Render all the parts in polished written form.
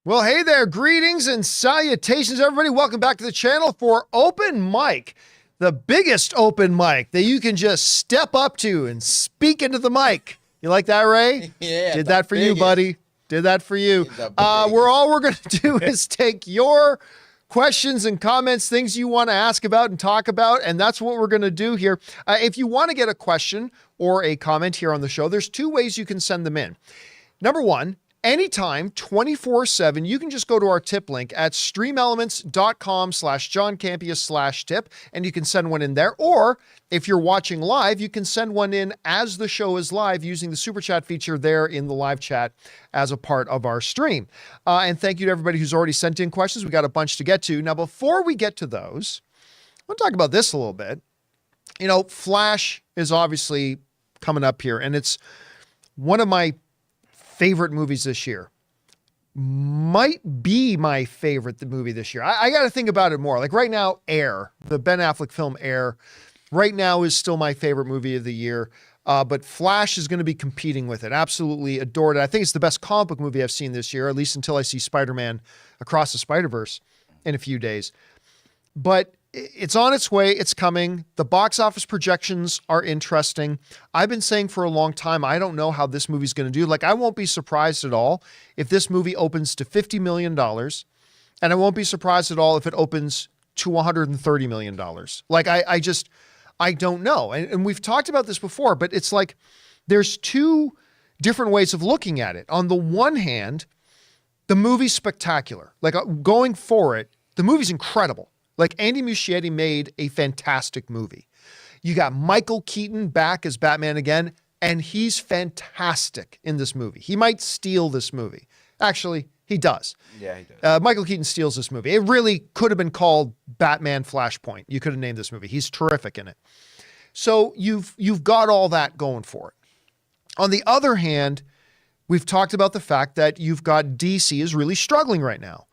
Well, hey there, greetings and salutations, everybody. Welcome back to the channel for Open Mic, the biggest open mic that you can just step up to and speak into the mic. You like that, Ray? Yeah. Did that for you, buddy. Did that for you. We're going to do is take your questions and comments, things you want to ask about and talk about, and that's what we're going to do here. If you want to get a question or a comment here on the show, there's two ways you can send them in. Number one, anytime, 24/7, you can just go to our tip link at streamelements.com/John Campea/tip, and you can send one in there. Or if you're watching live, you can send one in as the show is live using the super chat feature there in the live chat as a part of our stream. And thank you to everybody who's already sent in questions. We got a bunch to get to. Now, before we get to those, I want to talk about this a little bit. You know, Flash is obviously coming up here, and it's one of my favorite movies this year. Might be my favorite movie this year. I got to think about it more. Like right now, Air, the Ben Affleck film Air, right now is still my favorite movie of the year. But Flash is going to be competing with it. Absolutely adored it. I think it's the best comic book movie I've seen this year, at least until I see Spider-Man Across the Spider-Verse in a few days. But it's on its way. It's coming. The box office projections are interesting. I've been saying for a long time, I don't know how this movie's going to do. Like, I won't be surprised at all if this movie opens to $50 million. And I won't be surprised at all if it opens to $130 million. Like, I don't know. And we've talked about this before, but it's like there's two different ways of looking at it. On the one hand, the movie's spectacular. Like, going for it, the movie's incredible. Like, Andy Muschietti made a fantastic movie. You got Michael Keaton back as Batman again, and he's fantastic in this movie. He might steal this movie. Actually, he does. Yeah, he does. Michael Keaton steals this movie. It really could have been called Batman Flashpoint. You could have named this movie. He's terrific in it. So you've got all that going for it. On the other hand, we've talked about the fact that you've got DC is really struggling right now.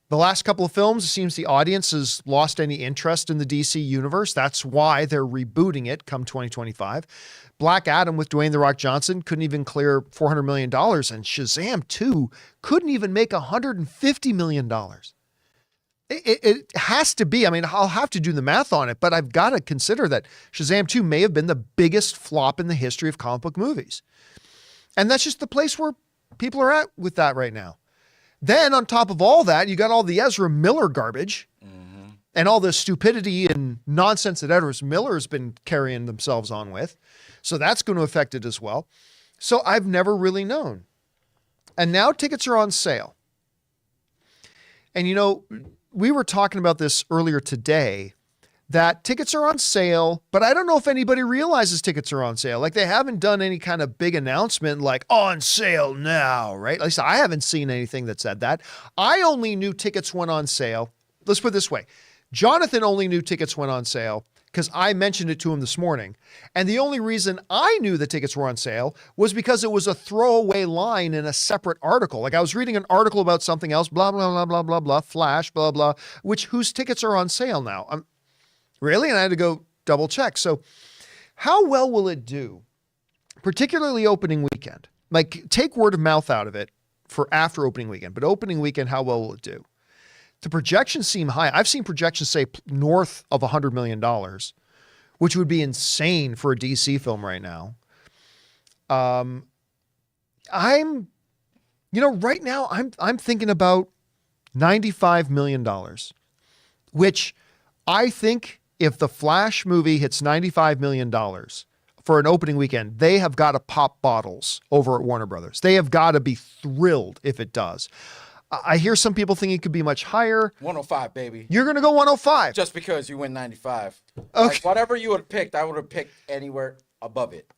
The last couple of films, it seems the audience has lost any interest in the DC universe. That's why they're rebooting it come 2025. Black Adam with Dwayne "The Rock" Johnson couldn't even clear $400 million, and Shazam 2 couldn't even make $150 million. It has to be. I mean, I'll have to do the math on it, but I've got to consider that Shazam 2 may have been the biggest flop in the history of comic book movies. And that's just the place where people are at with that right now. Then on top of all that, you got all the Ezra Miller garbage and all the stupidity and nonsense that Ezra Miller has been carrying themselves on with. So that's going to affect it as well. So I've never really known. And now tickets are on sale. And you know, we were talking about this earlier today, that tickets are on sale, but I don't know if anybody realizes tickets are on sale. Like, they haven't done any kind of big announcement like on sale now, right? At least I haven't seen anything that said that. I only knew tickets went on sale. Let's put it this way. Jonathan only knew tickets went on sale because I mentioned it to him this morning. And the only reason I knew the tickets were on sale was because it was a throwaway line in a separate article. Like, I was reading an article about something else, blah, blah, blah, blah, blah, blah, Flash, blah, blah, whose tickets are on sale now. Really? And I had to go double check. So how well will it do, particularly opening weekend? Like, take word of mouth out of it for after opening weekend, but opening weekend, how well will it do? The projections seem high. I've seen projections say north of $100 million, which would be insane for a DC film right now. Right now I'm thinking about $95 million, which I think if the Flash movie hits $95 million for an opening weekend, they have got to pop bottles over at Warner Brothers. They have got to be thrilled if it does. I hear some people think it could be much higher. 105, baby. You're going to go 105. Just because you win 95. Okay. Like, whatever you would have picked, I would have picked anywhere above it.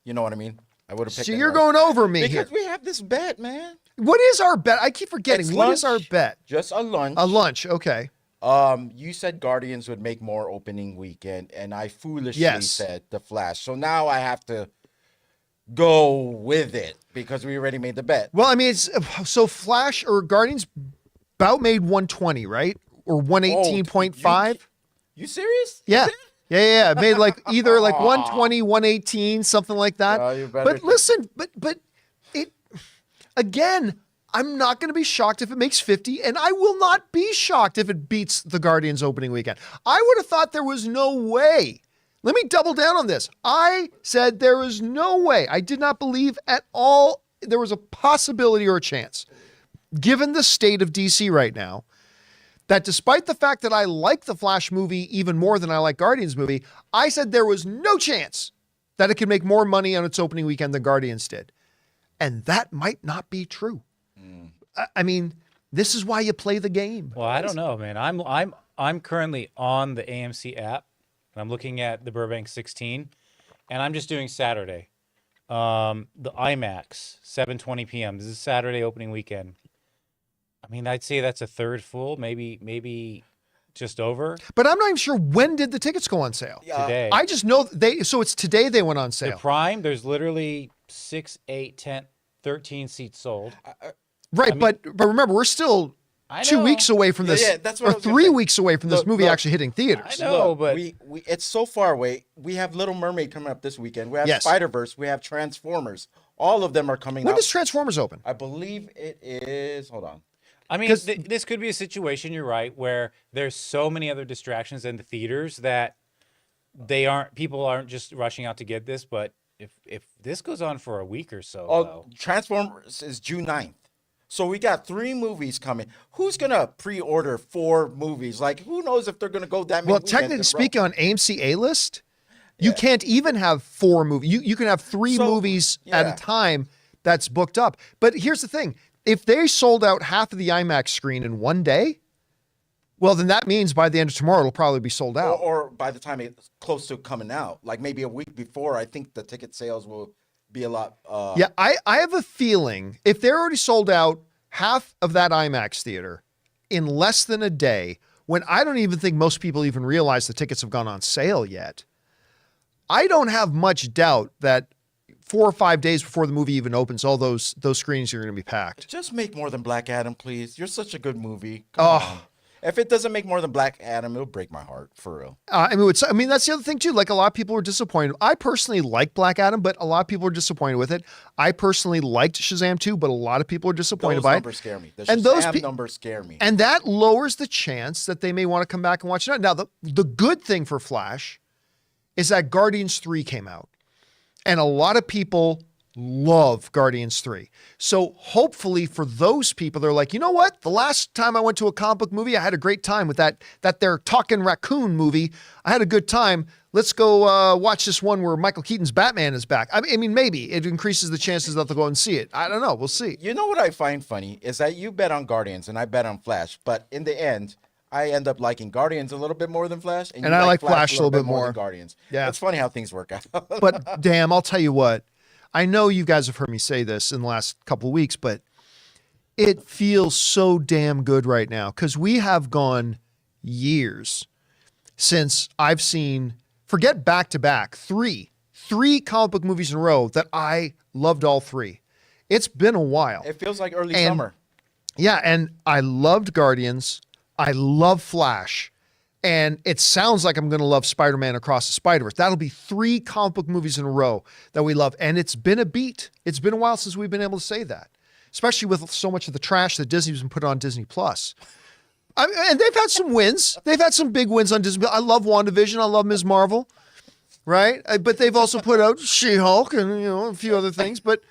You know what I mean? I would have picked. So you're going over me because here. we have this bet, man. What is our bet? I keep forgetting. It's What lunch. is our bet? Just a lunch. A lunch. Okay. You said Guardians would make more opening weekend, and I foolishly said The Flash. So now I have to go with it because we already made the bet. Well, I mean, so Flash or Guardians about made 120, right? Or 118.5? You serious? Yeah. Yeah. It made like either like 120, 118, something like that. You better But listen, but it again, I'm not going to be shocked if it makes 50, and I will not be shocked if it beats the Guardians opening weekend. I would have thought there was no way. Let me double down on this. I said there was no way. I did not believe at all there was a possibility or a chance, given the state of DC right now, that despite the fact that I like the Flash movie even more than I like Guardians movie, I said there was no chance that it could make more money on its opening weekend than Guardians did. And that might not be true. I mean, this is why you play the game. Well, I don't know, man. I'm currently on the AMC app, and I'm looking at the Burbank 16, and I'm just doing Saturday. The IMAX, 7:20 p.m. This is Saturday opening weekend. I mean, I'd say that's a third full, maybe just over. But I'm not even sure, when did the tickets go on sale? Today. I just know so it's today they went on sale. The Prime, there's literally 6, 8, 10, 13 seats sold. Right, I mean, but remember, we're still 2 weeks away from this, that's what or 3 weeks away from this movie actually hitting I theaters. know, but we it's so far away. We have Little Mermaid coming up this weekend. We have Spider-Verse. We have Transformers. All of them are coming out. When does Transformers open? I believe it is. Hold on. I mean, this could be a situation, you're right, where there's so many other distractions in the theaters that people aren't just rushing out to get this, but if this goes on for a week or so. Transformers is June 9th. So we got 3 movies coming. Who's going to pre-order 4 movies? Like, who knows if they're going to go that many? Well, technically speaking, on AMC A-list, you can't even have 4 movies. You can have 3 movies at a time that's booked up. But here's the thing. If they sold out half of the IMAX screen in one day, well, then that means by the end of tomorrow, it'll probably be sold out. Or by the time it's close to coming out, like maybe a week before, I think the ticket sales will be a lot. I have a feeling if they're already sold out half of that IMAX theater in less than a day, when I don't even think most people even realize the tickets have gone on sale yet, I don't have much doubt that 4 or 5 days before the movie even opens, all those screenings are going to be packed. Just make more than Black Adam, please. You're such a good movie. Come on. If it doesn't make more than Black Adam, it'll break my heart, for real. I mean, that's the other thing, too. Like, a lot of people were disappointed. I personally like Black Adam, but a lot of people are disappointed with it. I personally liked Shazam, too, but a lot of people are disappointed by it. Those numbers scare me. The Shazam numbers scare me. And that lowers the chance that they may want to come back and watch it. Now, the good thing for Flash is that Guardians 3 came out. And a lot of people love Guardians 3. So hopefully for those people, they're like, you know what? The last time I went to a comic book movie, I had a great time with that they're talking raccoon movie. I had a good time. Let's go watch this one where Michael Keaton's Batman is back. I mean, maybe it increases the chances that they'll go and see it. I don't know. We'll see. You know what I find funny is that you bet on Guardians and I bet on Flash, but in the end, I end up liking Guardians a little bit more than Flash, and I like Flash a little bit more than Guardians. Yeah, it's funny how things work out. But damn, I'll tell you what. I know you guys have heard me say this in the last couple of weeks, but it feels so damn good right now because we have gone years since I've seen, forget back-to-back, three comic book movies in a row that I loved all 3. It's been a while. It feels like early summer. Yeah, and I loved Guardians. I love Flash. And it sounds like I'm going to love Spider-Man Across the Spider-Verse. That'll be 3 comic book movies in a row that we love. And it's been a beat. It's been a while since we've been able to say that, especially with so much of the trash that Disney's been put on Disney+. And they've had some wins. They've had some big wins on Disney. I love WandaVision. I love Ms. Marvel, right? But they've also put out She-Hulk and a few other things. But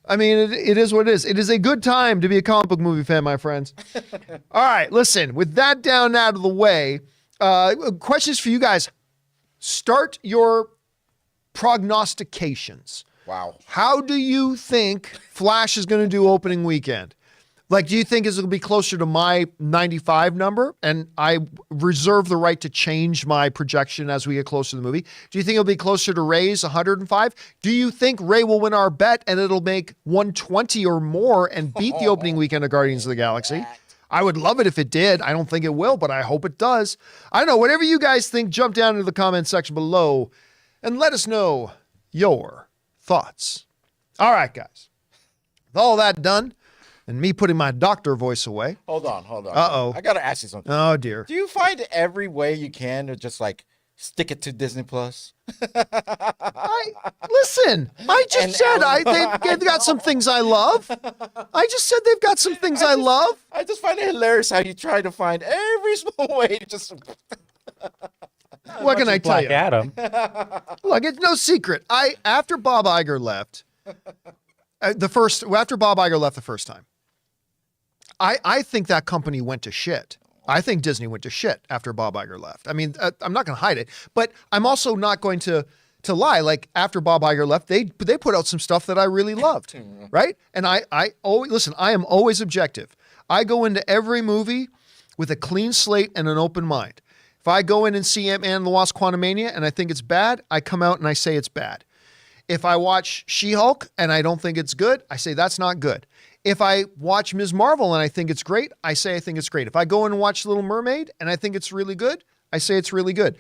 I mean, it is what it is. It is a good time to be a comic book movie fan, my friends. All right, listen, with that down out of the way, questions for you guys. Start your prognostications. Wow. How do you think Flash is going to do opening weekend? Like, do you think it's going to be closer to my 95 number? And I reserve the right to change my projection as we get closer to the movie. Do you think it'll be closer to Ray's 105? Do you think Ray will win our bet and it'll make 120 or more and beat the opening weekend of Guardians of the Galaxy? I would love it if it did. I don't think it will, but I hope it does. I don't know. Whatever you guys think, jump down into the comment section below and let us know your thoughts. All right, guys. With all that done, and me putting my doctor voice away. Hold on. Uh-oh. I got to ask you something. Oh, dear. Do you find every way you can to just like Stick it to Disney Plus. Listen, I just said they've got some things I love. I just said they've got some things I love. I just find it hilarious how you try to find every small way to just. What can I tell you? Adam. Look, it's no secret. After Bob Iger left, after Bob Iger left the first time, I think that company went to shit. I think Disney went to shit after Bob Iger left. I mean, I'm not going to hide it, but I'm also not going to lie. Like after Bob Iger left, they put out some stuff that I really loved, right? And I always listen. I am always objective. I go into every movie with a clean slate and an open mind. If I go in and see Ant-Man and the Wasp: Quantumania and I think it's bad, I come out and I say it's bad. If I watch She-Hulk and I don't think it's good, I say that's not good. If I watch Ms. Marvel and I think it's great, I say I think it's great. If I go in and watch Little Mermaid and I think it's really good, I say it's really good.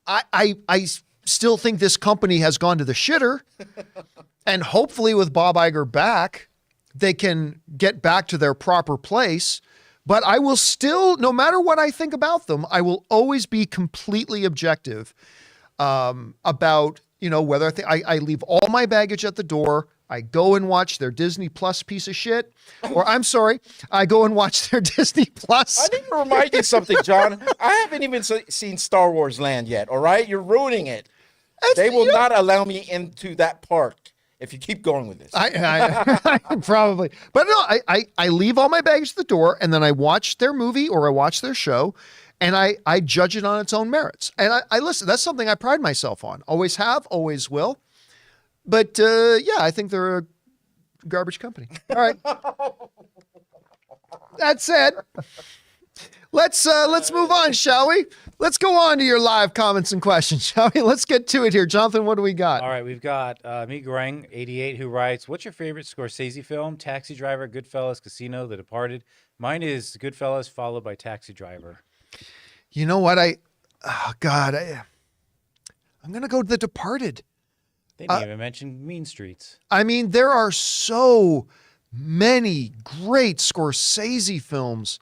I still think this company has gone to the shitter, and hopefully with Bob Iger back, they can get back to their proper place. But I will still, no matter what I think about them, I will always be completely objective about, whether I leave all my baggage at the door. I go and watch their Disney Plus piece of shit, or I'm sorry, I go and watch their Disney Plus. I need to remind you something, John. I haven't even seen Star Wars Land yet. All right, you're ruining it. They will not allow me into that park if you keep going with this. I probably, but no, I leave all my baggage at the door, and then I watch their movie or I watch their show, and I judge it on its own merits. And I listen. That's something I pride myself on. Always have, always will. But yeah, I think they're a garbage company. All right. That said, let's move on, shall we? Let's go on to your live comments and questions, shall we? Let's get to it here. Jonathan, what do we got? All right, we've got Miguel 88 who writes, what's your favorite Scorsese film? Taxi Driver, Goodfellas, Casino, The Departed. Mine is Goodfellas followed by Taxi Driver. You know what? I'm going to go to The Departed. They didn't even mention Mean Streets. I mean, there are so many great Scorsese films,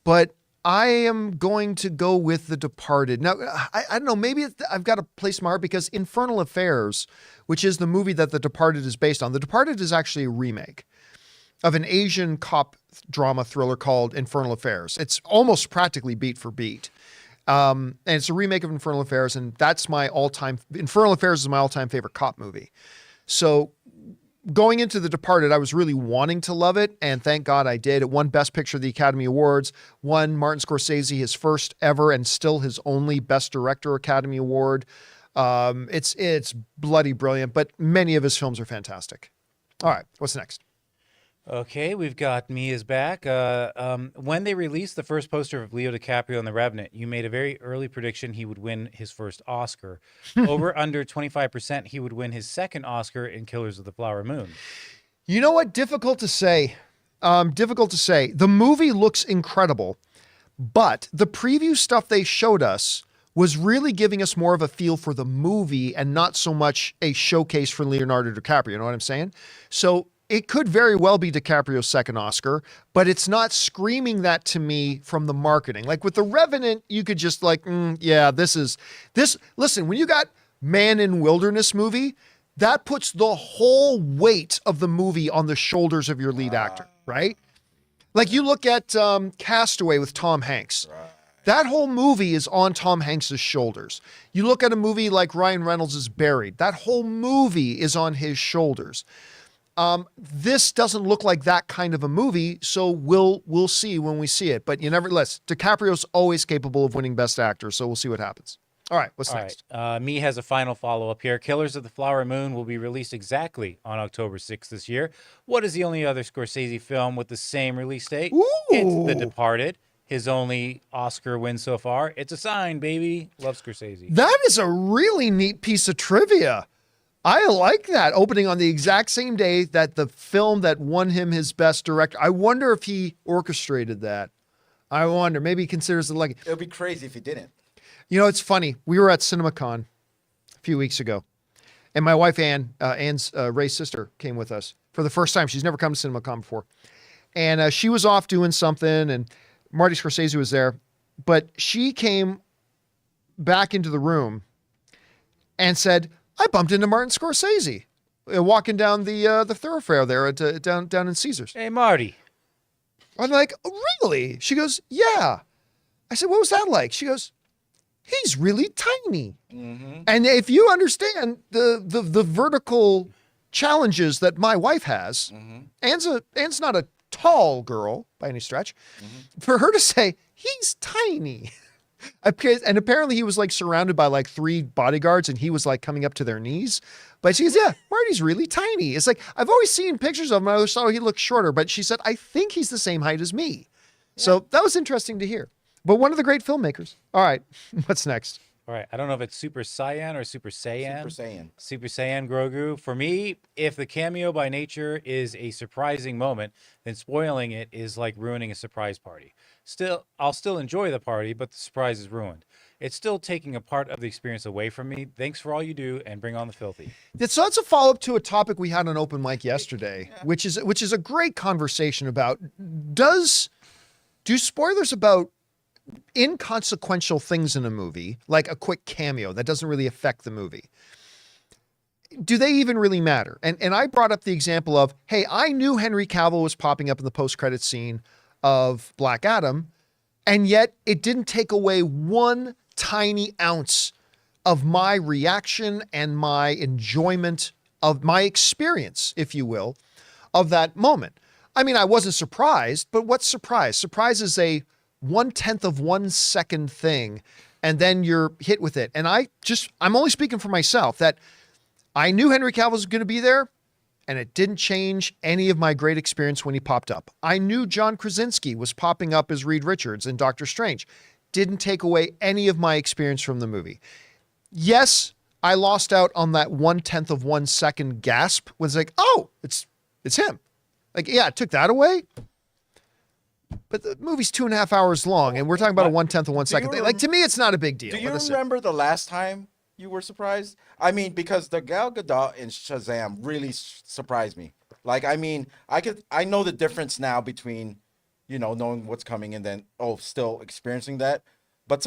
but I am going to go with The Departed. Now, I don't know, maybe I've got a place in my heart because Infernal Affairs, which is the movie that The Departed is based on, The Departed is actually a remake of an Asian cop drama thriller called Infernal Affairs. It's almost practically beat for beat. And it's a remake of Infernal Affairs, and that's Infernal Affairs is my all-time favorite cop movie. So going into The Departed, I was really wanting to love it, and thank God I did. It won Best Picture at the Academy Awards, won Martin Scorsese his first ever and still his only Best Director Academy Award. It's bloody brilliant, but many of his films are fantastic. All right, what's next? Okay, we've got Me Is Back. When they released the first poster of Leo DiCaprio in The Revenant, you made a very early prediction he would win his first Oscar. Over under 25%, he would win his second Oscar in Killers of the Flower Moon. You know what? Difficult to say. The movie looks incredible, but the preview stuff they showed us was really giving us more of a feel for the movie and not so much a showcase for Leonardo DiCaprio. You know what I'm saying? So it could very well be DiCaprio's second Oscar, but it's not screaming that to me from the marketing. Like with The Revenant, you could just yeah, this. Listen, when you got Man in Wilderness movie, that puts the whole weight of the movie on the shoulders of your lead actor, right? Like you look at Castaway with Tom Hanks. Right. That whole movie is on Tom Hanks's shoulders. You look at a movie like Ryan Reynolds' Buried. That whole movie is on his shoulders. This doesn't look like that kind of a movie, so we'll see when we see it. But nevertheless, DiCaprio's always capable of winning Best Actor, so we'll see what happens. All right, what's next? Me has a final follow-up here. Killers of the Flower Moon will be released exactly on October 6th this year. What is the only other Scorsese film with the same release date? Ooh. It's The Departed. His only Oscar win so far. It's a sign, baby. Love Scorsese. That is a really neat piece of trivia. I like that, opening on the exact same day that the film that won him his Best Director. I wonder if he orchestrated that. I wonder. Maybe he considers it like... It would be crazy if he didn't. You know, it's funny. We were at CinemaCon a few weeks ago, and my wife, Ann's Ray's sister, came with us for the first time. She's never come to CinemaCon before. And she was off doing something, and Marty Scorsese was there. But she came back into the room and said, I bumped into Martin Scorsese walking down the thoroughfare there at down in Caesars. Hey, Marty. I'm like, oh, really? She goes, yeah. I said, what was that like? She goes, he's really tiny. Mm-hmm. And if you understand the vertical challenges that my wife has, Anne's not a tall girl by any stretch. Mm-hmm. For her to say, he's tiny. And apparently he was like surrounded by like 3 bodyguards and he was like coming up to their knees. But she goes, yeah, Marty's really tiny. It's like, I've always seen pictures of him. I always thought he looked shorter, but she said, I think he's the same height as me. Yeah. So that was interesting to hear. But one of the great filmmakers. All right, what's next? All right, I don't know if it's Super Saiyan or Super Saiyan. Super Saiyan. Super Saiyan Grogu. For me, if the cameo by nature is a surprising moment, then spoiling it is like ruining a surprise party. I'll still enjoy the party, but the surprise is ruined. It's still taking a part of the experience away from me. Thanks for all you do, and bring on the filthy. So that's a follow-up to a topic we had on Open Mic yesterday, which is a great conversation about do spoilers about inconsequential things in a movie, like a quick cameo that doesn't really affect the movie, do they even really matter? And I brought up the example of, hey, I knew Henry Cavill was popping up in the post-credit scene of Black Adam, and yet it didn't take away one tiny ounce of my reaction and my enjoyment of my experience, if you will, of that moment. I mean, I wasn't surprised, but what's surprise? Surprise is a 1/10 of 1 second thing, and then you're hit with it. And I'm only speaking for myself, that I knew Henry Cavill was going to be there, and it didn't change any of my great experience when he popped up. I knew John Krasinski was popping up as Reed Richards in Doctor Strange. Didn't take away any of my experience from the movie. Yes, I lost out on that 1/10 of 1 second gasp. Was like, oh, it's him. Like, yeah, it took that away. But the movie's 2.5 hours long, and we're talking about a 1/10 of 1 second thing. Like, to me, it's not a big deal. Do you remember the last time you were surprised? I mean, because the Gal Gadot in Shazam really surprised me. Like, I mean, I know the difference now between, knowing what's coming and then, still experiencing that. But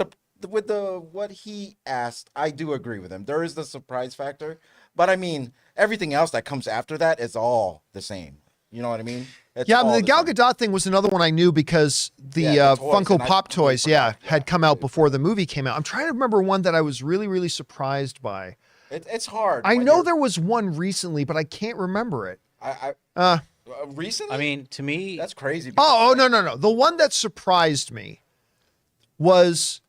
with what he asked, I do agree with him. There is the surprise factor. But, I mean, everything else that comes after that is all the same. You know what I mean? The Gal Gadot thing was another one I knew because the Funko Pop toys, had come out before the movie came out. I'm trying to remember one that I was really, really surprised by. It's hard. I know there was one recently, but I can't remember it. Recently? I mean, to me, that's crazy. No. The one that surprised me was,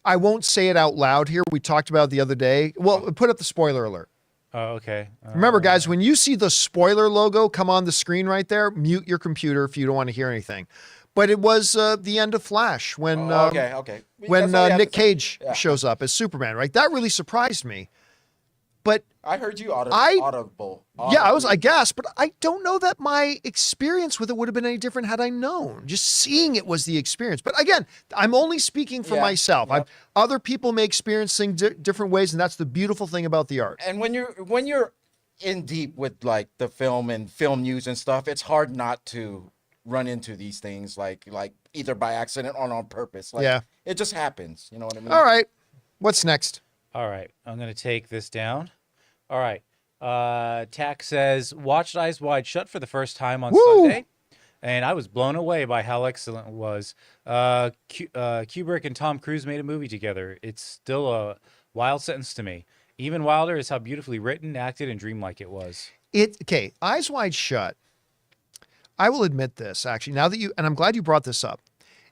I won't say it out loud here. We talked about it the other day. Well, put up the spoiler alert. Oh, okay. Remember, guys, when you see the spoiler logo come on the screen right there, mute your computer if you don't want to hear anything. But it was the end of Flash when when Nick Cage shows up as Superman, right? That really surprised me. But I heard you audible. Yeah, I guess, but I don't know that my experience with it would have been any different had I known. Just seeing it was the experience. But again, I'm only speaking for myself. Yep. Other people may experience things different ways, and that's the beautiful thing about the art. And when you're in deep with like the film and film news and stuff, it's hard not to run into these things like either by accident or on purpose. Like, it just happens. You know what I mean? All right. What's next? All right, I'm going to take this down. All right. Tack says, watched Eyes Wide Shut for the first time on Sunday, and I was blown away by how excellent it was. Kubrick and Tom Cruise made a movie together. It's still a wild sentence to me. Even wilder is how beautifully written, acted, and dreamlike it was. Eyes Wide Shut, I will admit this, actually, and I'm glad you brought this up,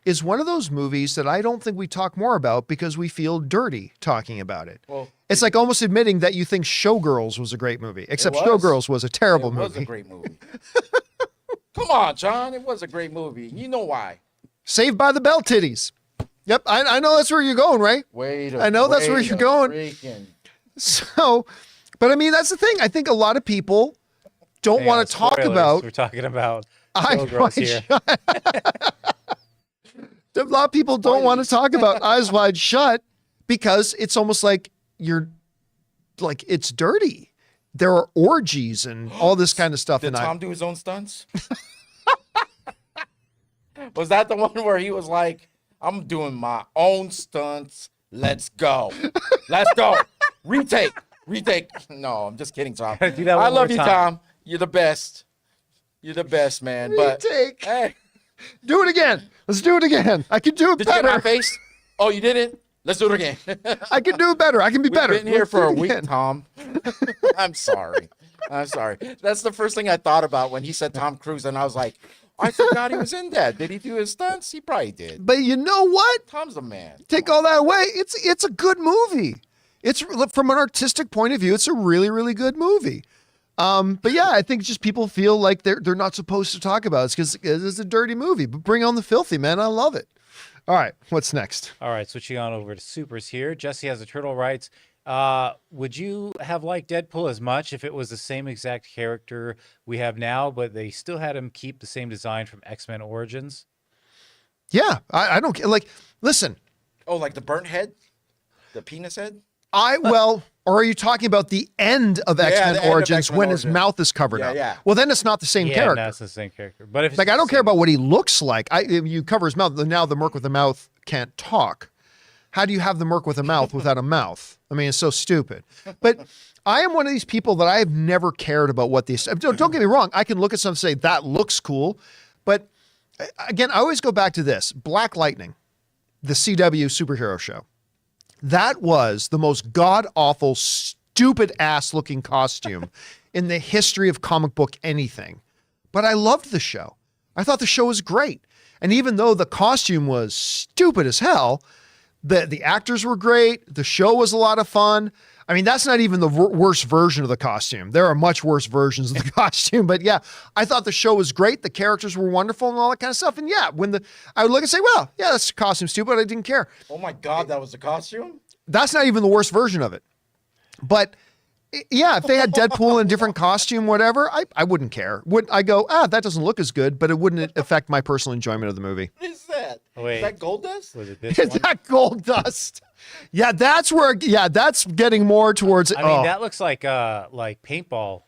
is one of those movies that I don't think we talk more about because we feel dirty talking about it. Well, it's like almost admitting that you think Showgirls was a great movie, except Showgirls was a terrible movie. It was a great movie. Come on, John. It was a great movie. You know why. Saved by the Bell titties. Yep, I know that's where you're going, right? I know that's where you're going. So, but I mean, that's the thing. I think a lot of people don't want to talk about. We're talking about Showgirls here. A lot of people don't want to talk about Eyes Wide Shut because it's almost like it's dirty. There are orgies and all this kind of stuff. Did Tom do his own stunts? Was that the one where he was like, I'm doing my own stunts Let's go. Let's go. Retake. No, I'm just kidding, Tom. Do that one I more love you, time. Tom. You're the best. You're the best, man. But Retake. hey, Do it again. Let's do it again. I can do it did you get better. my face? Oh, you didn't? Let's do it again. I can do it better. I can be We've better. been here Let's for do a it week, again. Tom. I'm sorry. That's the first thing I thought about when he said Tom Cruise, and I was like, I forgot he was in that. Did he do his stunts? He probably did. But you know what? Tom's the man. Take all that away. It's a good movie. It's from an artistic point of view, it's a really, really good movie. But yeah, I think just people feel like they're not supposed to talk about it because it's a dirty movie. But bring on the filthy, man. I love it. All right, what's next? All right, switching on over to supers here. Jesse has a turtle writes, would you have liked Deadpool as much if it was the same exact character we have now, but they still had him keep the same design from X-Men Origins? Yeah, I don't care. Like, listen, Oh, like the burnt head? The penis head? or are you talking about the end of the X-Men end of Origins X-Men when his Origins. mouth is covered Yeah, up? yeah. Well, then it's not the same character. No, it's the same character. But if it's Like, I the don't care same- about what he looks like. You cover his mouth. Now the merc with a mouth can't talk. How do you have the merc with a mouth without a mouth? I mean, it's so stupid. But I am one of these people that I have never cared about what these. Don't get me wrong. I can look at something and say that looks cool, but again, I always go back to this: Black Lightning, the CW superhero show. That was the most god awful, stupid ass looking costume in the history of comic book anything. But I loved the show. I thought the show was great. And even though the costume was stupid as hell, the actors were great. The show was a lot of fun. I mean, that's not even the worst version of the costume. There are much worse versions of the costume. But yeah, I thought the show was great. The characters were wonderful and all that kind of stuff. And yeah, I would look and say, well, yeah, that's costume stupid. I didn't care. Oh my God, that was the costume? That's not even the worst version of it. But yeah, if they had Deadpool in a different costume, whatever, I wouldn't care. I go, that doesn't look as good, but it wouldn't affect my personal enjoyment of the movie. What is that? Oh, wait. Is that gold dust? Was it this Is one? that gold dust? Yeah, that's getting more towards. I mean, that looks like paintball.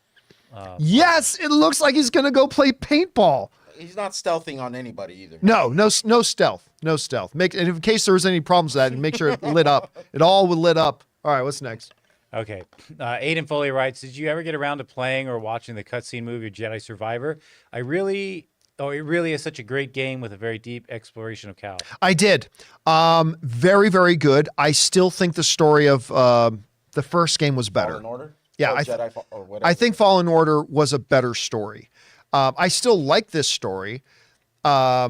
Yes, it looks like he's going to go play paintball. He's not stealthing on anybody either. No stealth. No stealth. And in case there was any problems with that, make sure it lit up. It all would lit up. All right, what's next? Okay. Aiden Foley writes, did you ever get around to playing or watching the cutscene movie Jedi Survivor? It really is such a great game with a very deep exploration of Cal. I did. Very, very good. I still think the story of the first game was better. Fallen Order? Yeah, Or I Jedi or whatever. I think Fallen Order was a better story. I still like this story. I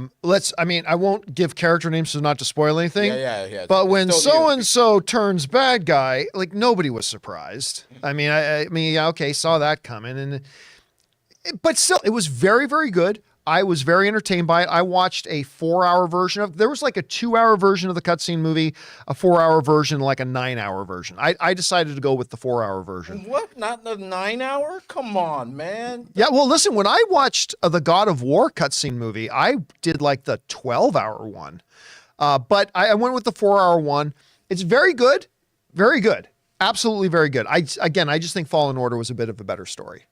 won't give character names to not to spoil anything. Yeah. But when Still so you. and so turns bad guy, like nobody was surprised. I mean, yeah, okay, saw that coming, but still, it was very, very good. I was very entertained by it. I watched a 4-hour version there was like a 2-hour version of the cutscene movie, a 4-hour version, like a 9-hour version. I decided to go with the 4-hour version. What? Not the 9-hour? Come on, man. Yeah, well, listen, when I watched the God of War cutscene movie, I did like the 12-hour one. But I went with the 4-hour one. It's very good. Very good. Absolutely very good. I just think Fallen Order was a bit of a better story.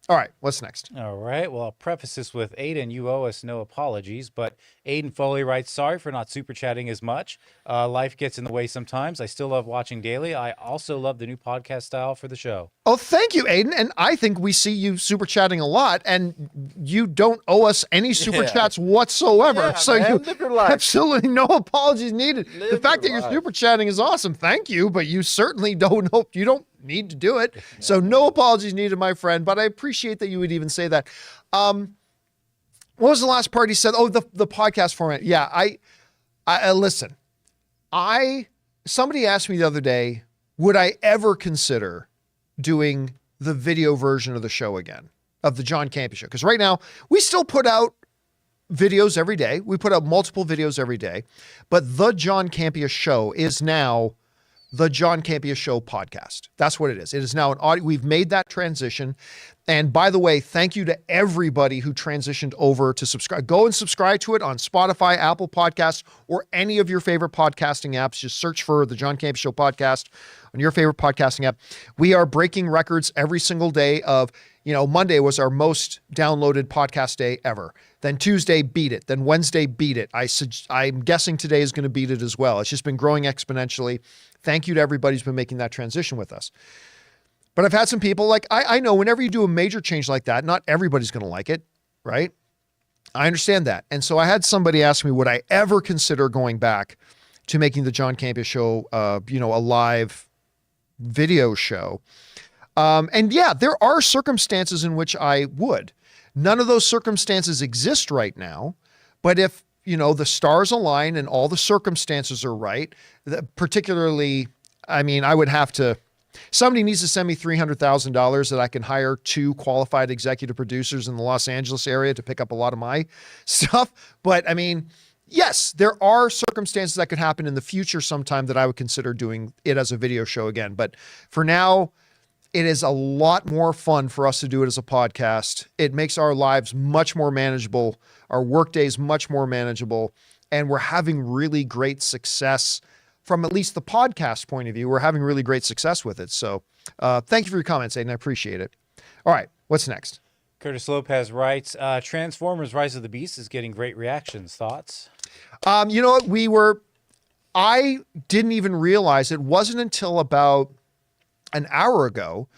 All right, what's next? All right. Well, I'll preface this with Aiden. You owe us no apologies, but Aiden Foley writes, sorry for not super chatting as much. Life gets in the way sometimes. I still love watching daily. I also love the new podcast style for the show. Oh, thank you, Aiden. And I think we see you super chatting a lot, and you don't owe us any super chats whatsoever. Yeah, so man, you live your life. absolutely no apologies needed. The Live fact that your you're life. super chatting is awesome. Thank you, but you certainly don't need to do it. So no apologies needed, my friend, but I appreciate that you would even say that. What was the last part he said? Oh, the podcast format. Yeah, I listen. Somebody asked me the other day, would I ever consider doing the video version of the show again, of the John Campea Show? Because right now we still put out videos every day. We put out multiple videos every day, but the John Campea Show is now the John Campea Show podcast. That's what it is. It is now an audio. We've made that transition. And by the way, thank you to everybody who transitioned over to subscribe. Go and subscribe to it on Spotify, Apple Podcasts, or any of your favorite podcasting apps. Just search for the John Campea Show podcast on your favorite podcasting app. We are breaking records every single day of Monday was our most downloaded podcast day ever. Then Tuesday beat it. Then Wednesday beat it. I'm guessing today is going to beat it as well. It's just been growing exponentially. Thank you to everybody who's been making that transition with us. But I've had some people like, I know whenever you do a major change like that, not everybody's going to like it, right? I understand that. And so I had somebody ask me, would I ever consider going back to making the John Campea Show, a live video show? And yeah, there are circumstances in which I would. None of those circumstances exist right now, but if, the stars align and all the circumstances are right, particularly, I would have to, somebody needs to send me $300,000 that I can hire 2 qualified executive producers in the Los Angeles area to pick up a lot of my stuff. But yes, there are circumstances that could happen in the future sometime that I would consider doing it as a video show again. But for now, it is a lot more fun for us to do it as a podcast. It makes our lives much more manageable, our work days much more manageable, and we're having really great success from at least the podcast point of view. We're having really great success with it. So thank you for your comments, Aiden. I appreciate it. All right, what's next? Curtis Lopez writes, Transformers Rise of the Beast is getting great reactions. Thoughts? You know what? I didn't even realize it wasn't until about an hour ago,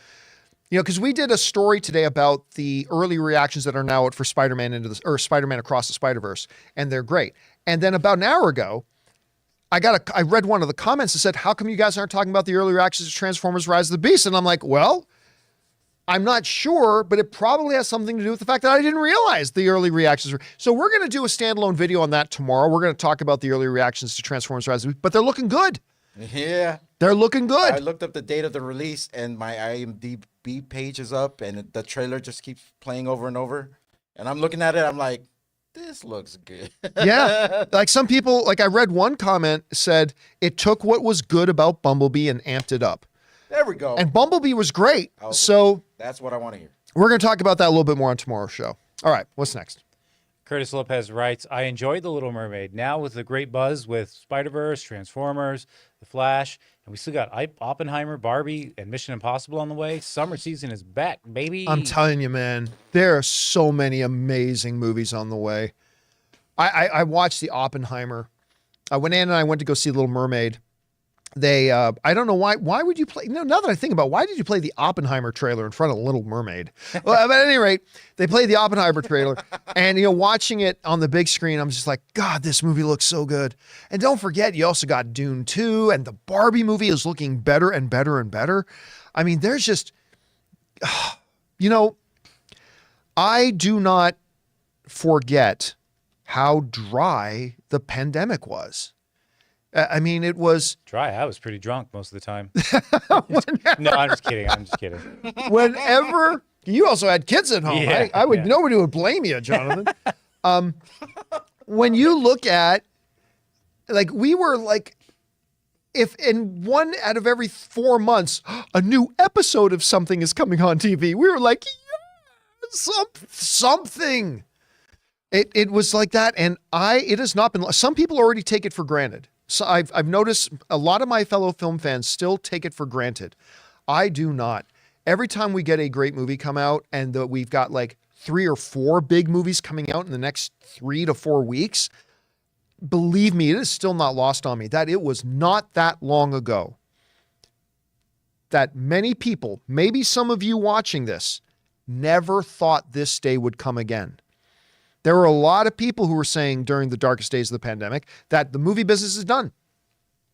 because we did a story today about the early reactions that are now out for Spider-Man Spider-Man Across the Spider-Verse, and they're great. And then about an hour ago, I read one of the comments that said, how come you guys aren't talking about the early reactions to Transformers Rise of the Beast? And I'm like, well, I'm not sure, but it probably has something to do with the fact that I didn't realize the early reactions. So we're going to do a standalone video on that tomorrow. We're going to talk about the early reactions to Transformers Rise of the Beast, but they're looking good. Yeah. They're looking good. I looked up the date of the release and my IMDb page is up and the trailer just keeps playing over and over. And I'm looking at it. I'm like, this looks good. Yeah. Like some people, I read one comment said it took what was good about Bumblebee and amped it up. There we go. And Bumblebee was great. So that's what I want to hear. We're going to talk about that a little bit more on tomorrow's show. All right. What's next? Curtis Lopez writes, I enjoyed The Little Mermaid. Now with the great buzz with Spider-Verse, Transformers, The Flash, and we still got Oppenheimer, Barbie, and Mission Impossible on the way. Summer season is back, baby. I'm telling you, man, there are so many amazing movies on the way. I watched the Oppenheimer. When Ann and I went to go see Little Mermaid, they, I don't know why would you play, now that I think about it, why did you play the Oppenheimer trailer in front of Little Mermaid? Well, at any rate, they played the Oppenheimer trailer and, watching it on the big screen, I'm just like, God, this movie looks so good. And don't forget, you also got Dune 2 and the Barbie movie is looking better and better and better. There's just, I do not forget how dry the pandemic was. It was dry. I was pretty drunk most of the time. No, I'm just kidding. Whenever you also had kids at home, Yeah, nobody would blame you, Jonathan. When you look at, we were if in 1 out of every 4 months, a new episode of something is coming on TV, we were like, yeah, something. It was like that, and it has not been. Some people already take it for granted. So I've noticed a lot of my fellow film fans still take it for granted. I do not. Every time we get a great movie come out, and we've got 3 or 4 big movies coming out in the next 3 to 4 weeks, believe me, it is still not lost on me that it was not that long ago that many people, maybe some of you watching this, never thought this day would come again. There were a lot of people who were saying during the darkest days of the pandemic that the movie business is done.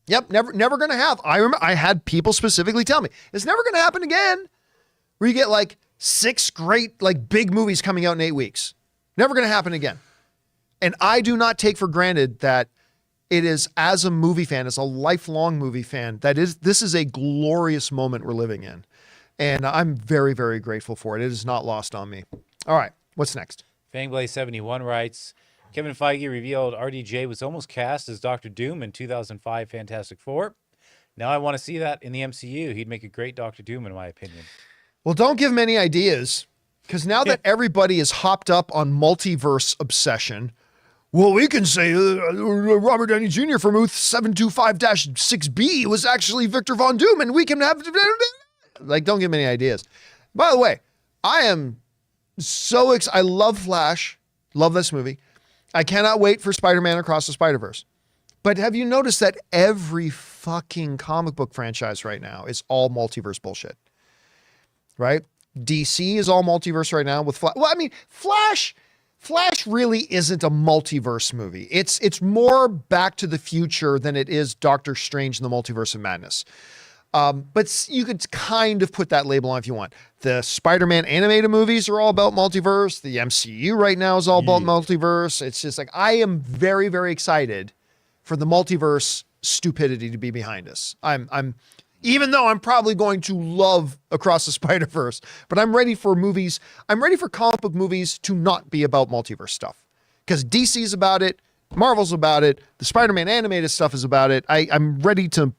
Yep, never going to have. I remember I had people specifically tell me, it's never going to happen again, where you get 6 great big movies coming out in 8 weeks. Never going to happen again. And I do not take for granted that it is, as a movie fan, as a lifelong movie fan, this is a glorious moment we're living in. And I'm very, very grateful for it. It is not lost on me. All right, what's next? Fangblaze71 writes, Kevin Feige revealed RDJ was almost cast as Dr. Doom in 2005 Fantastic Four. Now I want to see that in the MCU. He'd make a great Dr. Doom, in my opinion. Well, don't give him any ideas, because now that everybody is hopped up on multiverse obsession, well, we can say Robert Downey Jr. from Booth 725-6B was actually Victor Von Doom, and we can have... don't give him any ideas. By the way, I am so excited. I love Flash. Love this movie. I cannot wait for Spider-Man Across the Spider-Verse. But have you noticed that every fucking comic book franchise right now is all multiverse bullshit? Right? DC is all multiverse right now with Flash. Well, I mean, Flash really isn't a multiverse movie. It's more Back to the Future than it is Doctor Strange in the Multiverse of Madness. But you could kind of put that label on if you want. The Spider-Man animated movies are all about multiverse. The MCU right now is all about multiverse. It's just like, I am very, very excited for the multiverse stupidity to be behind us. I'm even though I'm probably going to love Across the Spider-Verse, but I'm ready for movies. I'm ready for comic book movies to not be about multiverse stuff, because DC's about it. Marvel's about it. The Spider-Man animated stuff is about it. I'm ready to.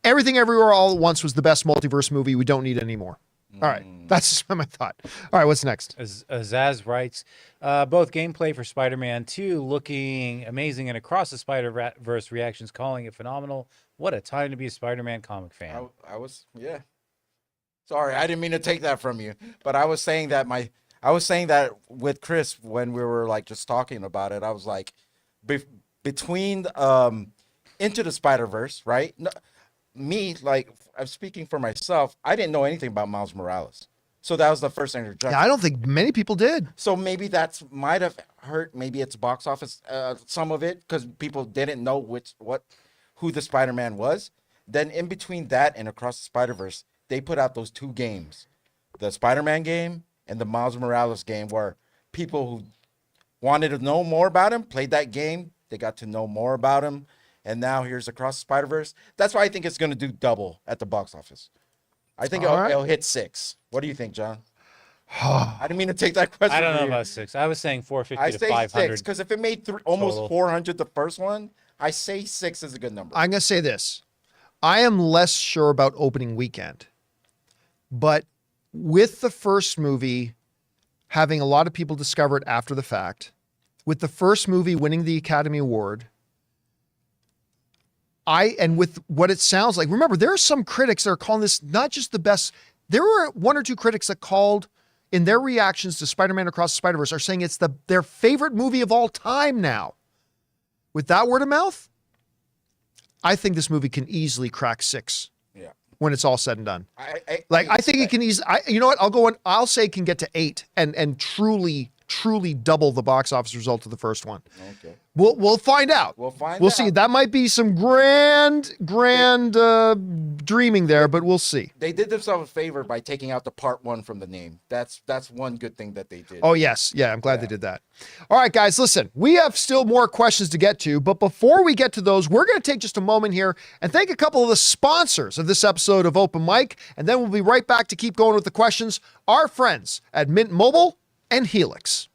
Everything Everywhere All at Once was the best multiverse movie. We don't need any more. All right. That's just my thought. All right. What's next? As Azaz writes, both gameplay for Spider-Man 2 looking amazing and Across the Spider-Verse reactions calling it phenomenal. What a time to be a Spider-Man comic fan. I was, yeah. Sorry, I didn't mean to take that from you, but I was saying that with Chris when we were like just talking about it. I was like, between Into the Spider-Verse, right? No, me, like, I'm speaking for myself. I didn't know anything about Miles Morales, so that was the first introduction. Yeah, I don't think many people did. So maybe that's might have hurt. Maybe it's box office, some of it, because people didn't know who the Spider-Man was. Then in between that and Across the Spider-Verse, they put out those two games, the Spider-Man game and the Miles Morales game, where people who wanted to know more about him played that game. They got to know more about him. And now here's Across the Spider-Verse. That's why I think it's going to do double at the box office. I think it'll hit 6. What do you think, John? I didn't mean to take that question. I don't know about 6. I was saying 450 I to say 500. 6 because if it made almost 400 the first one, I say 6 is a good number. I'm going to say this. I am less sure about opening weekend. But with the first movie having a lot of people discover it after the fact, with the first movie winning the Academy Award, and with what it sounds like, remember, there are some critics that are calling this not just the best. There were 1 or 2 critics that called in their reactions to Spider-Man Across the Spider-Verse are saying it's their favorite movie of all time now. With that word of mouth, I think this movie can easily crack 6. Yeah. When it's all said and done. I think it can easily, you know what? I'll say it can get to 8 and truly double the box office result of the first one. Okay. We'll find out. We'll see. That might be some grand dreaming there, but we'll see. They did themselves a favor by taking out the part 1 from the name. That's one good thing that they did. Oh, yes. Yeah, I'm glad they did that. All right, guys, listen, we have still more questions to get to, but before we get to those, we're going to take just a moment here and thank a couple of the sponsors of this episode of Open Mic, and then we'll be right back to keep going with the questions. Our friends at Mint Mobile and Helix.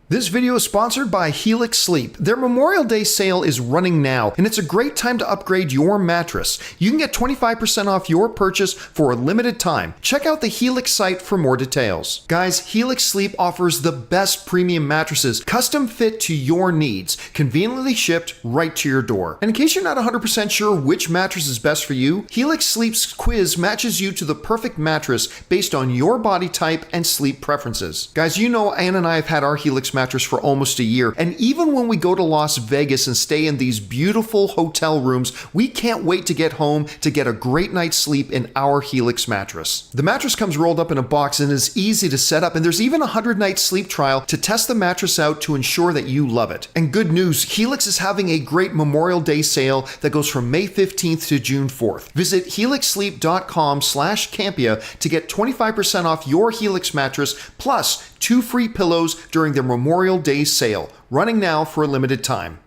This video is sponsored by Helix Sleep. Their Memorial Day sale is running now, and it's a great time to upgrade your mattress. You can get 25% off your purchase for a limited time. Check out the Helix site for more details. Guys, Helix Sleep offers the best premium mattresses, custom fit to your needs, conveniently shipped right to your door. And in case you're not 100% sure which mattress is best for you, Helix Sleep's quiz matches you to the perfect mattress based on your body type and sleep preferences. Guys, you know Ann and I have had our Helix mattress for almost a year, and even when we go to Las Vegas and stay in these beautiful hotel rooms, we can't wait to get home to get a great night's sleep in our Helix mattress. The mattress comes rolled up in a box and is easy to set up, and there's even a 100-night sleep trial to test the mattress out to ensure that you love it. And good news, Helix is having a great Memorial Day sale that goes from May 15th to June 4th. Visit helixsleep.com/Campea to get 25% off your Helix mattress plus 2 free pillows during their Memorial Day sale, running now for a limited time.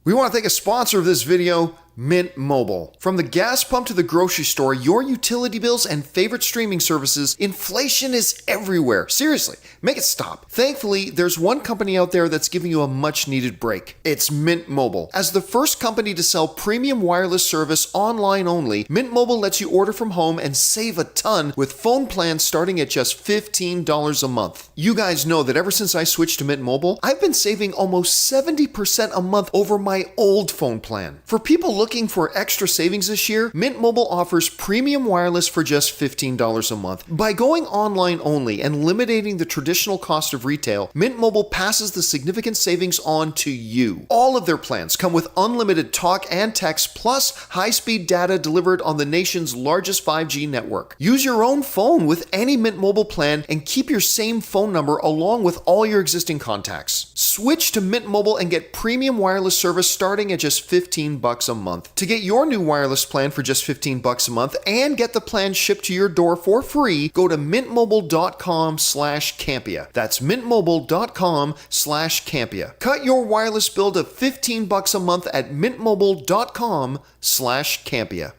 We want to thank a sponsor of this video, Mint Mobile. From the gas pump to the grocery store, your utility bills and favorite streaming services, inflation is everywhere. Seriously, make it stop. Thankfully, there's one company out there that's giving you a much needed break. It's Mint Mobile. As the first company to sell premium wireless service online only, Mint Mobile lets you order from home and save a ton with phone plans starting at just $15 a month. You guys know that ever since I switched to Mint Mobile, I've been saving almost 70% a month over my old phone plan. For people looking for extra savings this year? Mint Mobile offers premium wireless for just $15 a month. By going online only and eliminating the traditional cost of retail, Mint Mobile passes the significant savings on to you. All of their plans come with unlimited talk and text plus high-speed data delivered on the nation's largest 5G network. Use your own phone with any Mint Mobile plan and keep your same phone number along with all your existing contacts. Switch to Mint Mobile and get premium wireless service starting at just $15 a month. To get your new wireless plan for just $15 a month and get the plan shipped to your door for free, go to mintmobile.com/Campea. That's mintmobile.com/Campea. Cut your wireless bill to $15 a month at mintmobile.com/Campea.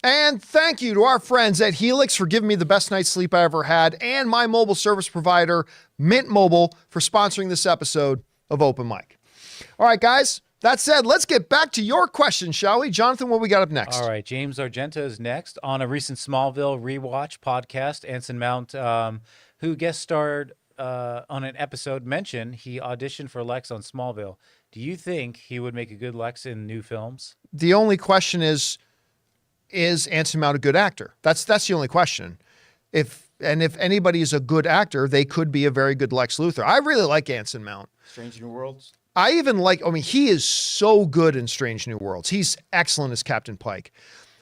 And thank you to our friends at Helix for giving me the best night's sleep I ever had, and my mobile service provider, Mint Mobile, for sponsoring this episode of Open Mic. All right, guys, that said, let's get back to your questions, shall we? Jonathan, what we got up next? All right, James Argenta is next. On a recent Smallville rewatch podcast, Anson Mount, who guest starred on an episode, mentioned he auditioned for Lex on Smallville. Do you think he would make a good Lex in new films? The only question is Anson Mount a good actor? That's the only question. If anybody is a good actor, they could be a very good Lex Luthor. I really like Anson Mount. Strange New Worlds. I mean, he is so good in Strange New Worlds. He's excellent as Captain Pike.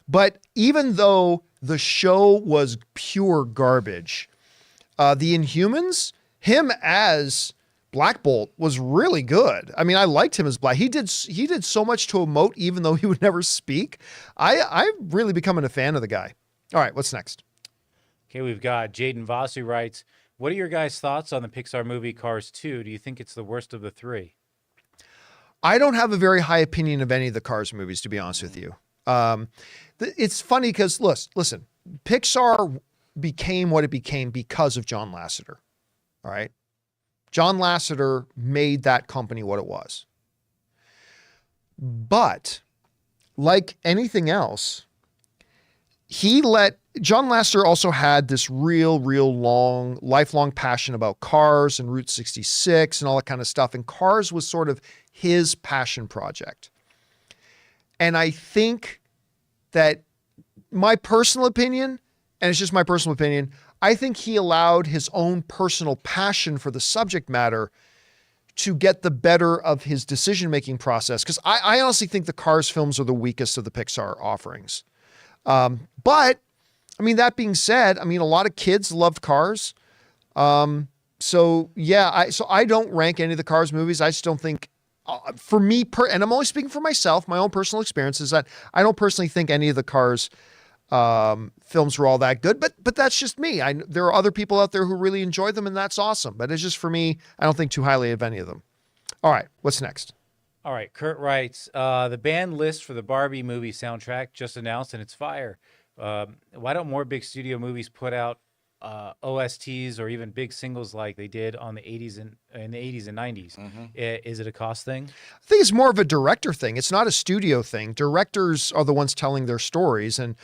But even though the show was pure garbage, the Inhumans, him as Black Bolt was really good. I mean, I liked him as Black. He did so much to emote, even though he would never speak. I'm really becoming a fan of the guy. All right, what's next? Okay, we've got Jaden Voss who writes, what are your guys' thoughts on the Pixar movie Cars 2? Do you think it's the worst of the three? I don't have a very high opinion of any of the Cars movies, to be honest with you. It's funny because, listen, Pixar became what it became because of John Lasseter. All right? John Lasseter made that company what it was. But like anything else, John Lasseter also had this real lifelong passion about cars and Route 66 and all that kind of stuff. And Cars was sort of his passion project. And I think that my personal opinion, and it's just my personal opinion, I think he allowed his own personal passion for the subject matter to get the better of his decision-making process. Because I honestly think the Cars films are the weakest of the Pixar offerings. But, I mean, that being said, I mean, a lot of kids loved Cars. So I don't rank any of the Cars movies. I just don't think, for me, and I'm only speaking for myself, my own personal experience is that I don't personally think any of the Cars films were all that good, but that's just me. There are other people out there who really enjoy them, and that's awesome. But it's just, for me, I don't think too highly of any of them. All right, what's next? All right, Kurt writes, the band list for the Barbie movie soundtrack just announced, and it's fire. Why don't more big studio movies put out OSTs or even big singles like they did on the 80s and in the 80s and 90s? Mm-hmm. Is it a cost thing? I think it's more of a director thing. It's not a studio thing. Directors are the ones telling their stories, and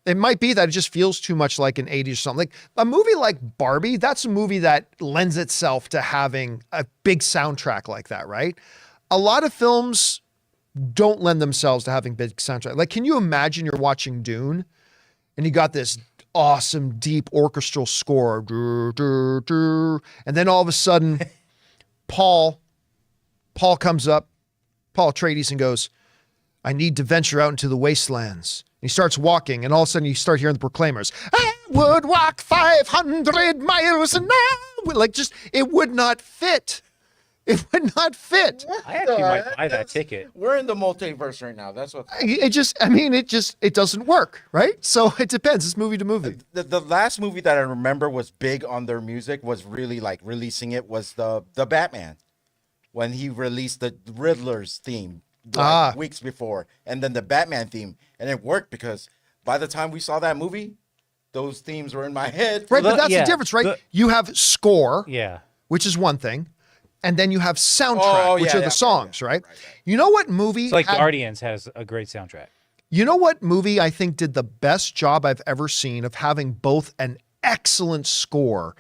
it might be that it just feels too much like an 80s or something. Like a movie like Barbie, that's a movie that lends itself to having a big soundtrack like that, right? A lot of films don't lend themselves to having big soundtrack. Like, can you imagine you're watching Dune and you got this awesome deep orchestral score, and then all of a sudden Paul comes up, Paul Atreides, and goes, I need to venture out into the wastelands. And he starts walking, and all of a sudden you start hearing the Proclaimers. I would walk 500 miles an hour. Like, just, it would not fit. It would not fit. I actually might buy that ticket. We're in the multiverse right now. That's what. It doesn't work, right? So it depends. It's movie to movie. The last movie that I remember was big on their music, was really like releasing it, was the Batman, when he released the Riddler's theme weeks before, and then the Batman theme, and it worked because by the time we saw that movie, those themes were in my head. Right, but that's the difference, right? You have score, which is one thing. And then you have soundtrack, which are the songs, right? You know what movie? It's like Guardians has a great soundtrack. You know what movie I think did the best job I've ever seen of having both an excellent score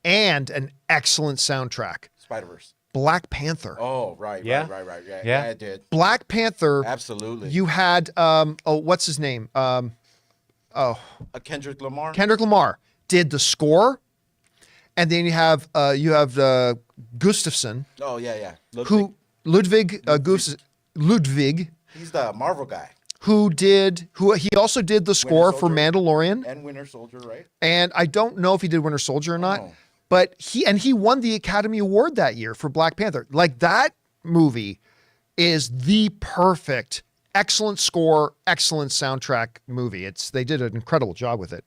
and an excellent soundtrack? Spider-Verse. Black Panther. Oh, right. Yeah. Yeah, Yeah. yeah, it did. Black Panther. Absolutely. You had what's his name? Kendrick Lamar. Kendrick Lamar did the score, and then you have Gustafson, Oh, yeah. Ludwig Ludwig, He's the Marvel guy who he also did the score for Soldier. Mandalorian, and Winter Soldier, right? and I don't know if he did Winter Soldier or not, Oh. but he won the Academy Award that year for Black Panther. Like, that movie is the perfect, excellent score, excellent soundtrack movie. They did an incredible job with it.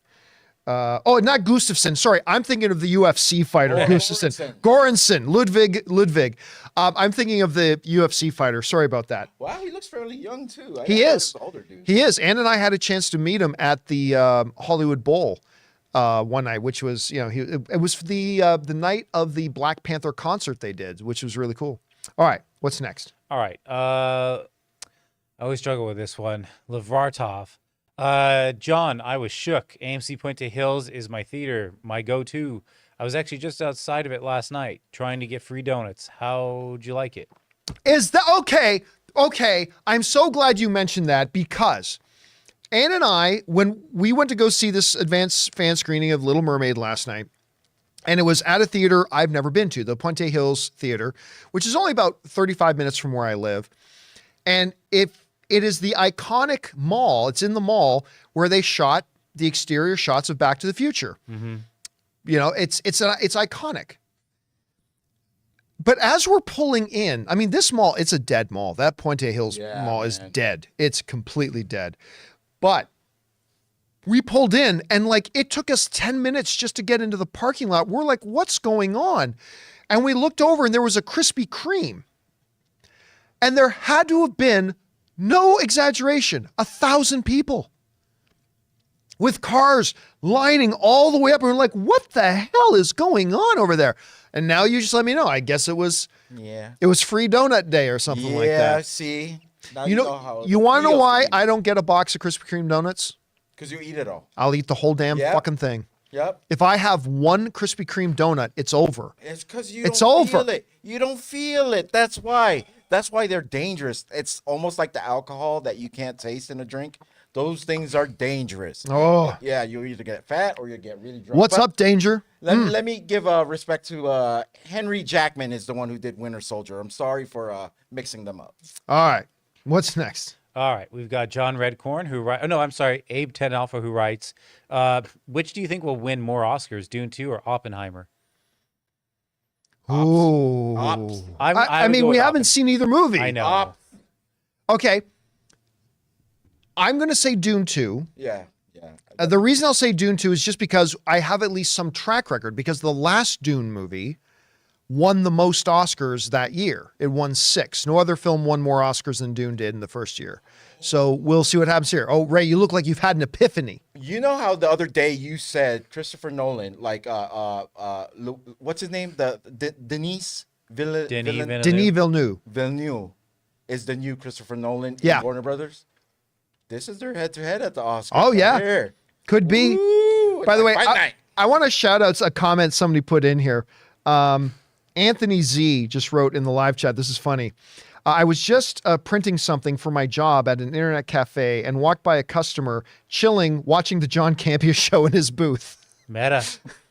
Not Gustafson. Sorry, I'm thinking of the UFC fighter, Gustafson. Goranson, Ludwig. I'm thinking of the UFC fighter. Sorry about that. Wow, he looks fairly young too. He thought is. He was an older dude. He is. Ann and I had a chance to meet him at the Hollywood Bowl one night, which was, it was the night of the Black Panther concert they did, which was really cool. All right, what's next? All right. I always struggle with this one. Levartov. John, I was shook. AMC Puente Hills is my theater, my go-to. I was actually just outside of it last night trying to get free donuts. How'd you like it? Is that okay? Okay, I'm so glad you mentioned that, because Ann and I, when we went to go see this advanced fan screening of Little Mermaid last night, and it was at a theater I've never been to, the Puente Hills Theater, which is only about 35 minutes from where I live. And it is the iconic mall. It's in the mall where they shot the exterior shots of Back to the Future. Mm-hmm. It's iconic. But as we're pulling in, I mean, this mall, it's a dead mall. That Puente Hills mall is dead. It's completely dead. But we pulled in, and like, it took us 10 minutes just to get into the parking lot. We're like, what's going on? And we looked over, and there was a Krispy Kreme. And there had to have been, no exaggeration, 1,000 people with cars lining all the way up. And we're like, what the hell is going on over there? And now you just let me know. I guess it was free donut day or something like that. Yeah, see. Now You know, how you want to know feels why to me. I don't get a box of Krispy Kreme donuts? Because you eat it all. I'll eat the whole damn Yep. fucking thing. Yep. If I have one Krispy Kreme donut, it's over. It's because you It's don't over. feel it. You don't feel it. That's why. That's why they're dangerous. It's almost like the alcohol that you can't taste in a drink. Those things are dangerous. Oh, Yeah, you either get fat or you get really drunk. what's But up, Danger? Let me give respect to Henry Jackman is the one who did Winter Soldier. I'm sorry for mixing them up. All right, what's next? All right, we've got John Redcorn who writes. Oh no, I'm sorry, Abe 10 Alpha who writes. Which do you think will win more Oscars, Dune 2 or Oppenheimer? Ooh. Ops. I would mean, go we with haven't seen either movie. I know. Ops. Okay. I'm going to say Dune 2. Yeah. The reason I'll say Dune 2 is just because I have at least some track record, because the last Dune movie won the most Oscars that year. It won 6. No other film won more Oscars than Dune did in the first year. So we'll see what happens here. Oh, Ray, you look like you've had an epiphany. You know how the other day you said Christopher Nolan, like what's his name? Denis Villeneuve. Denis Villeneuve. Villeneuve is the new Christopher Nolan Yeah. in Warner Brothers. This is their head-to-head at the Oscars. Oh, yeah. Right here. Could be. Woo, By the way, it's like fight night. I want to shout out a comment somebody put in here. Anthony Z just wrote in the live chat, this is funny. I was just printing something for my job at an internet cafe and walked by a customer chilling, watching the John Campea show in his booth. Meta.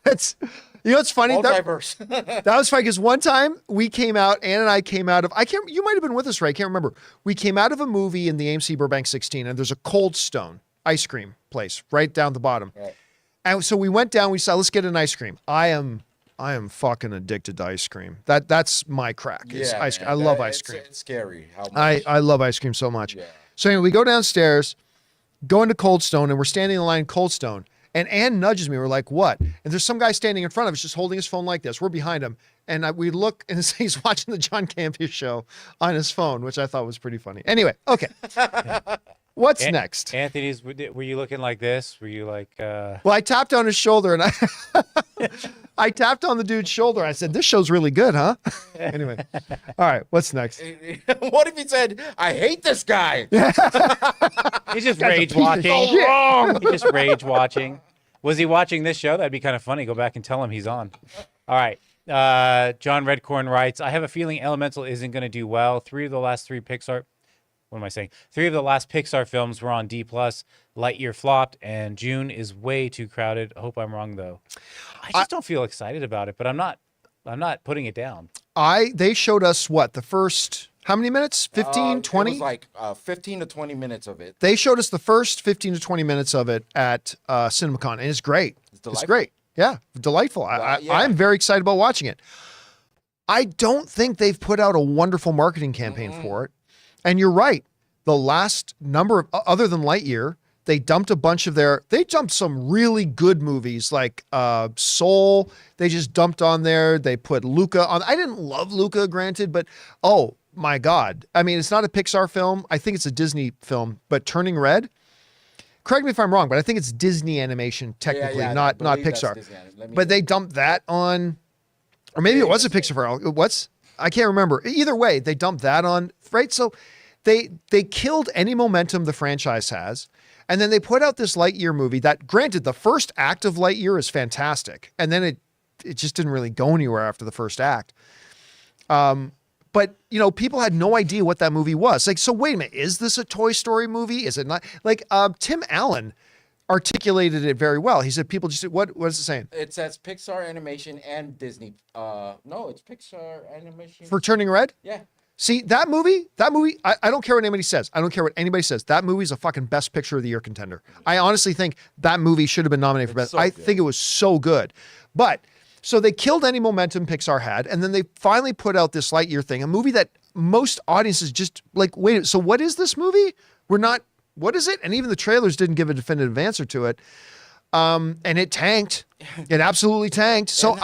It's, it's funny. Multiverse. That was funny because one time we came out, Ann and I came out of, you might have been with us, Ray, I can't remember. We came out of a movie in the AMC Burbank 16, and there's a Cold Stone ice cream place right down the bottom. Right. And so we went down, we said, let's get an ice cream. I am fucking addicted to ice cream. That's my crack. Is Yeah, ice cream. man, I love that- ice cream. It's scary how much. I love ice cream so much. Yeah. So anyway, we go downstairs, go into Cold Stone, and we're standing in the line in Cold Stone. And Ann nudges me. We're like, what? And there's some guy standing in front of us just holding his phone like this. We're behind him. And we look, and he's watching the John Campea show on his phone, which I thought was pretty funny. Anyway, okay. What's next? Anthony's, were you looking like this? Were you like... Well, I tapped on his shoulder, and I tapped on the dude's shoulder. I said, this show's really good, huh? Anyway. All right, what's next? What if he said, I hate this guy? He's just rage watching. He's just rage watching. Was he watching this show? That'd be kind of funny. Go back and tell him he's on. All right. John Redcorn writes, I have a feeling Elemental isn't going to do well. Three of the last Pixar films were on D+. Lightyear flopped, and June is way too crowded. I hope I'm wrong, though. I just don't feel excited about it, but I'm not putting it down. They showed us what, the first, how many minutes? 15, 20? It was like 15 to 20 minutes of it. They showed us the first 15 to 20 minutes of it at CinemaCon, and it's great. It's great. Yeah, delightful. I'm very excited about watching it. I don't think they've put out a wonderful marketing campaign for it. And you're right. The last number of, other than Lightyear, they dumped some really good movies like Soul. They just dumped on there. They put Luca on. I didn't love Luca, granted, but oh my God. I mean, it's not a Pixar film. I think it's a Disney film, but Turning Red, correct me if I'm wrong, but I think it's Disney animation technically, not Pixar. But they dumped that on, or maybe it was a Pixar film. I can't remember. Either way, they dumped that on, right? So they killed any momentum the franchise has. And then they put out this Lightyear movie that, granted, the first act of Lightyear is fantastic. And then it just didn't really go anywhere after the first act. But, you know, people had no idea what that movie was. Like, so wait a minute, is this a Toy Story movie? Is it not? Like, Tim Allen articulated it very well. He said people just, what is it saying? It says Pixar Animation and Disney. No, it's Pixar Animation. For Turning Red? Yeah. See, that movie, I don't care what anybody says. I don't care what anybody says. That movie is a fucking Best Picture of the Year contender. I honestly think that movie should have been nominated for Best. I think it was so good. But, so they killed any momentum Pixar had, and then they finally put out this Lightyear thing, a movie that most audiences just like, wait, so what is this movie? What is it? And even the trailers didn't give a definitive answer to it. And it tanked. It absolutely tanked. So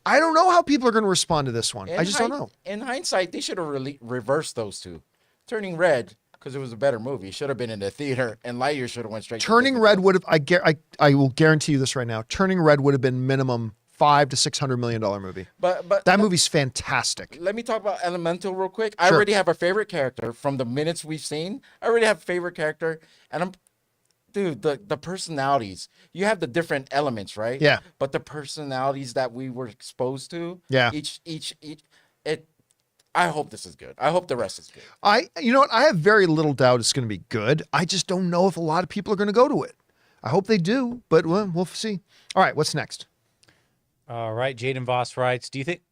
I don't know how people are going to respond to this one. I just don't know. In hindsight, they should have really reversed those two. Turning Red, because it was a better movie, should have been in the theater, and Lightyear should have went straight. Turning Red would have. I will guarantee you this right now. Turning Red would have been minimum $500 to $600 million movie. But that movie's fantastic. Let me talk about Elemental real quick. Sure. I already have a favorite character from the minutes we've seen. I already have a favorite character, and dude, the personalities. You have the different elements, right? Yeah. But the personalities that we were exposed to. Yeah. I hope this is good. I hope the rest is good. You know what? I have very little doubt it's going to be good. I just don't know if a lot of people are going to go to it. I hope they do, but we'll see. All right, what's next? All right, Jaden Voss writes, do you think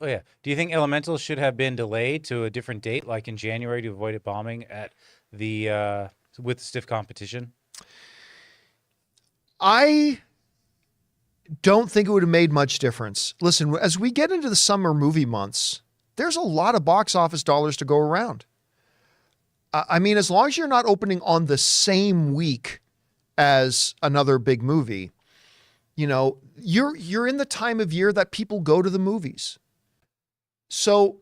Elemental should have been delayed to a different date, like in January, to avoid it bombing at the with the stiff competition? I don't think it would have made much difference. Listen, as we get into the summer movie months, there's a lot of box office dollars to go around. I mean, as long as you're not opening on the same week as another big movie, you know, you're in the time of year that people go to the movies. So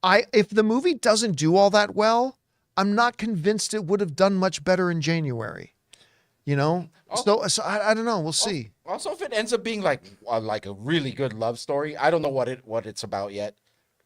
if the movie doesn't do all that well, I'm not convinced it would have done much better in January. You know? So I don't know. We'll see. Also, if it ends up being like a really good love story, I don't know what it's about yet.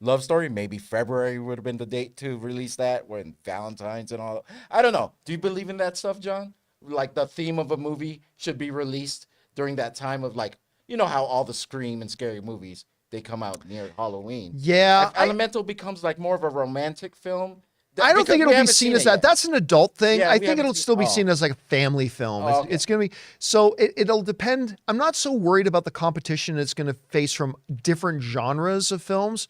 Love story, maybe February would have been the date to release that, when Valentine's and all. I don't know. Do you believe in that stuff, John? Like the theme of a movie should be released during that time of, like, you know how all the Scream and scary movies, they come out near Halloween. Yeah. If Elemental becomes like more of a romantic film. I don't think it'll be seen as that. Yet. That's an adult thing. Yeah, I think it'll still be seen as like a family film. Oh, okay. It's going to be, so it'll depend. I'm not so worried about the competition it's going to face from different genres of films.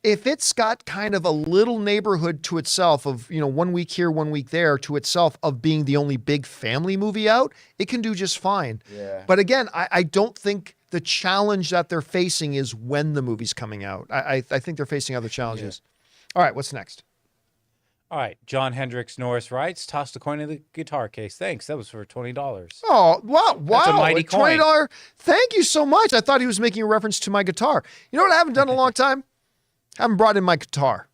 If it's got kind of a little neighborhood to itself of, you know, 1 week here, 1 week there to itself of being the only big family movie out, it can do just fine. Yeah. But again, I don't think the challenge that they're facing is when the movie's coming out. I think they're facing other challenges. Yeah. All right, what's next? All right, John Hendricks Norris writes, toss the coin in the guitar case. Thanks, that was for $20. Oh, wow. That's a mighty coin. $20. Thank you so much. I thought he was making a reference to my guitar. You know what I haven't done in a long time? Haven't brought in my guitar.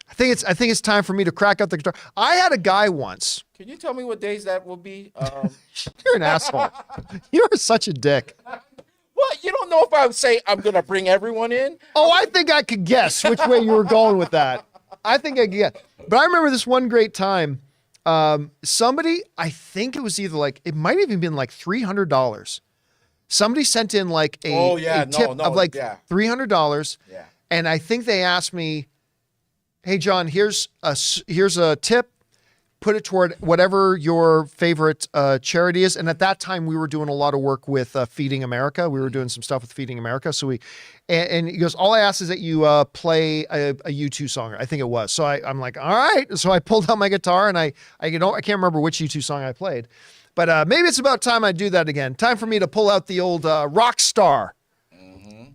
I think it's time for me to crack out the guitar. I had a guy once. Can you tell me what days that will be? You're an asshole. You are such a dick. What? You don't know if I would say I'm going to bring everyone in? Oh, I think I could guess which way you were going with that. I think I could guess. But I remember this one great time. Somebody, I think it was either like, it might have even been like $300. Somebody sent in like a, Oh, yeah. a tip No, of like yeah. $300. Yeah. And I think they asked me, hey, John, here's a tip. Put it toward whatever your favorite charity is. And at that time, we were doing a lot of work with Feeding America. We were doing some stuff with Feeding America. So and he goes, all I ask is that you play a U2 song. I think it was. So I'm like, all right. So I pulled out my guitar and I can't remember which U2 song I played. But maybe it's about time I do that again. Time for me to pull out the old rock star,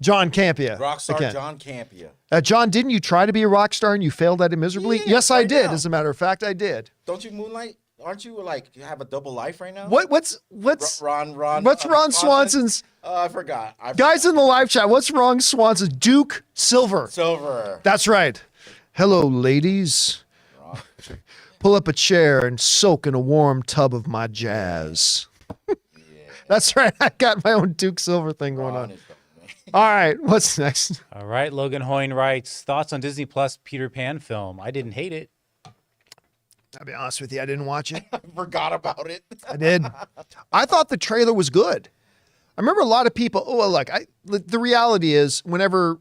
John Campea. Rockstar again. John Campea. John, didn't you try to be a rock star and you failed at it miserably? Yeah, yes, I right did. now. As a matter of fact, I did. Don't you moonlight? Aren't you like you have a double life right now? What's Ron? what's Ron Swanson's? I forgot. Guys in the live chat, what's Ron Swanson's? Duke Silver. Silver. That's right. Hello, ladies. Pull up a chair and soak in a warm tub of my jazz. That's right. I got my own Duke Silver thing going on. All right. What's next? All right. Logan Hoyne writes, thoughts on Disney Plus Peter Pan film. I didn't hate it. I'll be honest with you. I didn't watch it. I forgot about it. I did. I thought the trailer was good. I remember a lot of people. Oh, well, look, the reality is whenever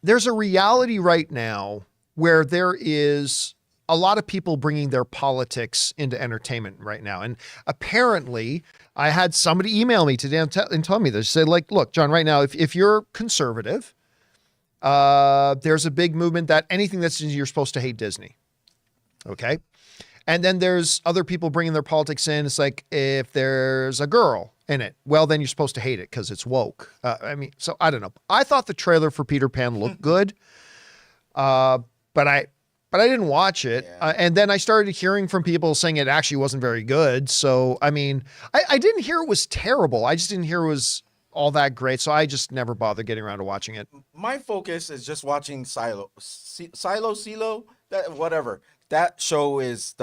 there's a reality right now where there is a lot of people bringing their politics into entertainment right now. And apparently I had somebody email me today and tell me this. They said, like, look, John, right now, if you're conservative, there's a big movement that anything that's you're supposed to hate Disney. Okay. And then there's other people bringing their politics in. It's like, if there's a girl in it, well, then you're supposed to hate it because it's woke. I mean, so I don't know. I thought the trailer for Peter Pan looked good. But I didn't watch it. Yeah. And then I started hearing from people saying it actually wasn't very good. So, I mean, I didn't hear it was terrible. I just didn't hear it was all that great. So I just never bothered getting around to watching it. My focus is just watching Silo, that whatever. That show is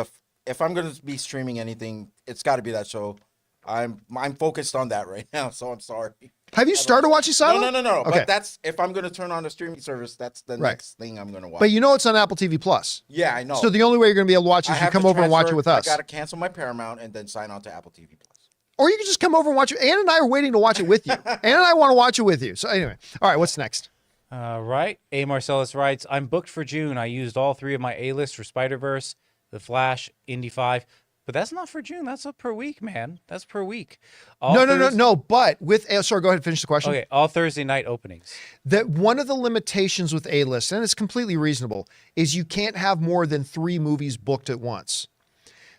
if I'm going to be streaming anything, it's got to be that show. I'm focused on that right now. So I'm sorry. Have you started watching Silo? No. Okay. But that's if I'm going to turn on a streaming service, that's the next thing I'm going to watch. But you know it's on Apple TV Plus. Yeah, I know. So the only way you're going to be able to watch it is you come over and watch it with us. I got to cancel my Paramount and then sign on to Apple TV Plus. Or you can just come over and watch it. Ann and I are waiting to watch it with you. Ann and I want to watch it with you. So anyway, all right, what's next? Right. A. Marcellus writes, I'm booked for June. I used all 3 of my A-list for Spider-Verse, The Flash, Indy 5. But that's not for June. That's up per week, man. That's per week. No. But with sorry, go ahead and finish the question. Okay, all Thursday night openings. That one of the limitations with A-list, and it's completely reasonable, is you can't have more than 3 movies booked at once.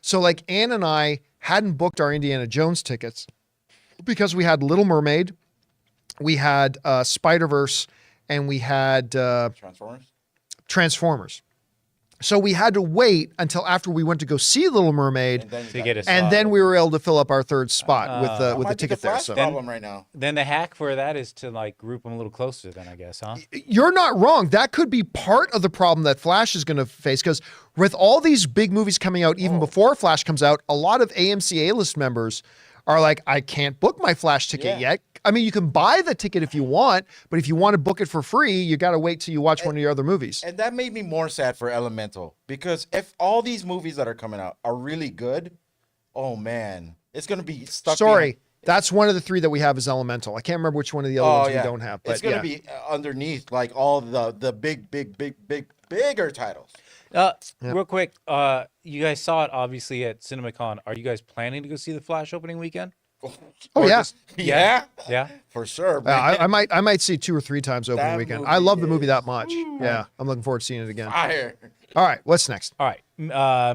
So like Ann and I hadn't booked our Indiana Jones tickets because we had Little Mermaid, we had Spider-Verse, and we had Transformers. So we had to wait until after we went to go see Little Mermaid, and then we were able to fill up our third spot with the ticket there. So problem right now. Then the hack for that is to like group them a little closer. Then I guess, huh? You're not wrong. That could be part of the problem that Flash is going to face because with all these big movies coming out even before Flash comes out, a lot of AMC A-list members are like, I can't book my Flash ticket yet. I mean, you can buy the ticket if you want, but if you want to book it for free, you got to wait till you watch one of your other movies. And that made me more sad for Elemental because if all these movies that are coming out are really good, oh man, it's going to be stuck. Sorry, that's one of the 3 that we have is Elemental. I can't remember which one of the other ones we don't have. But it's going to be underneath like all the bigger titles. Real quick, you guys saw it obviously at CinemaCon. Are you guys planning to go see The Flash opening weekend? Oh yeah. Yeah, for sure. I might see 2 or 3 times opening weekend. I love the movie that much. Woo. Yeah, I'm looking forward to seeing it again. Fire. All right, what's next? All right.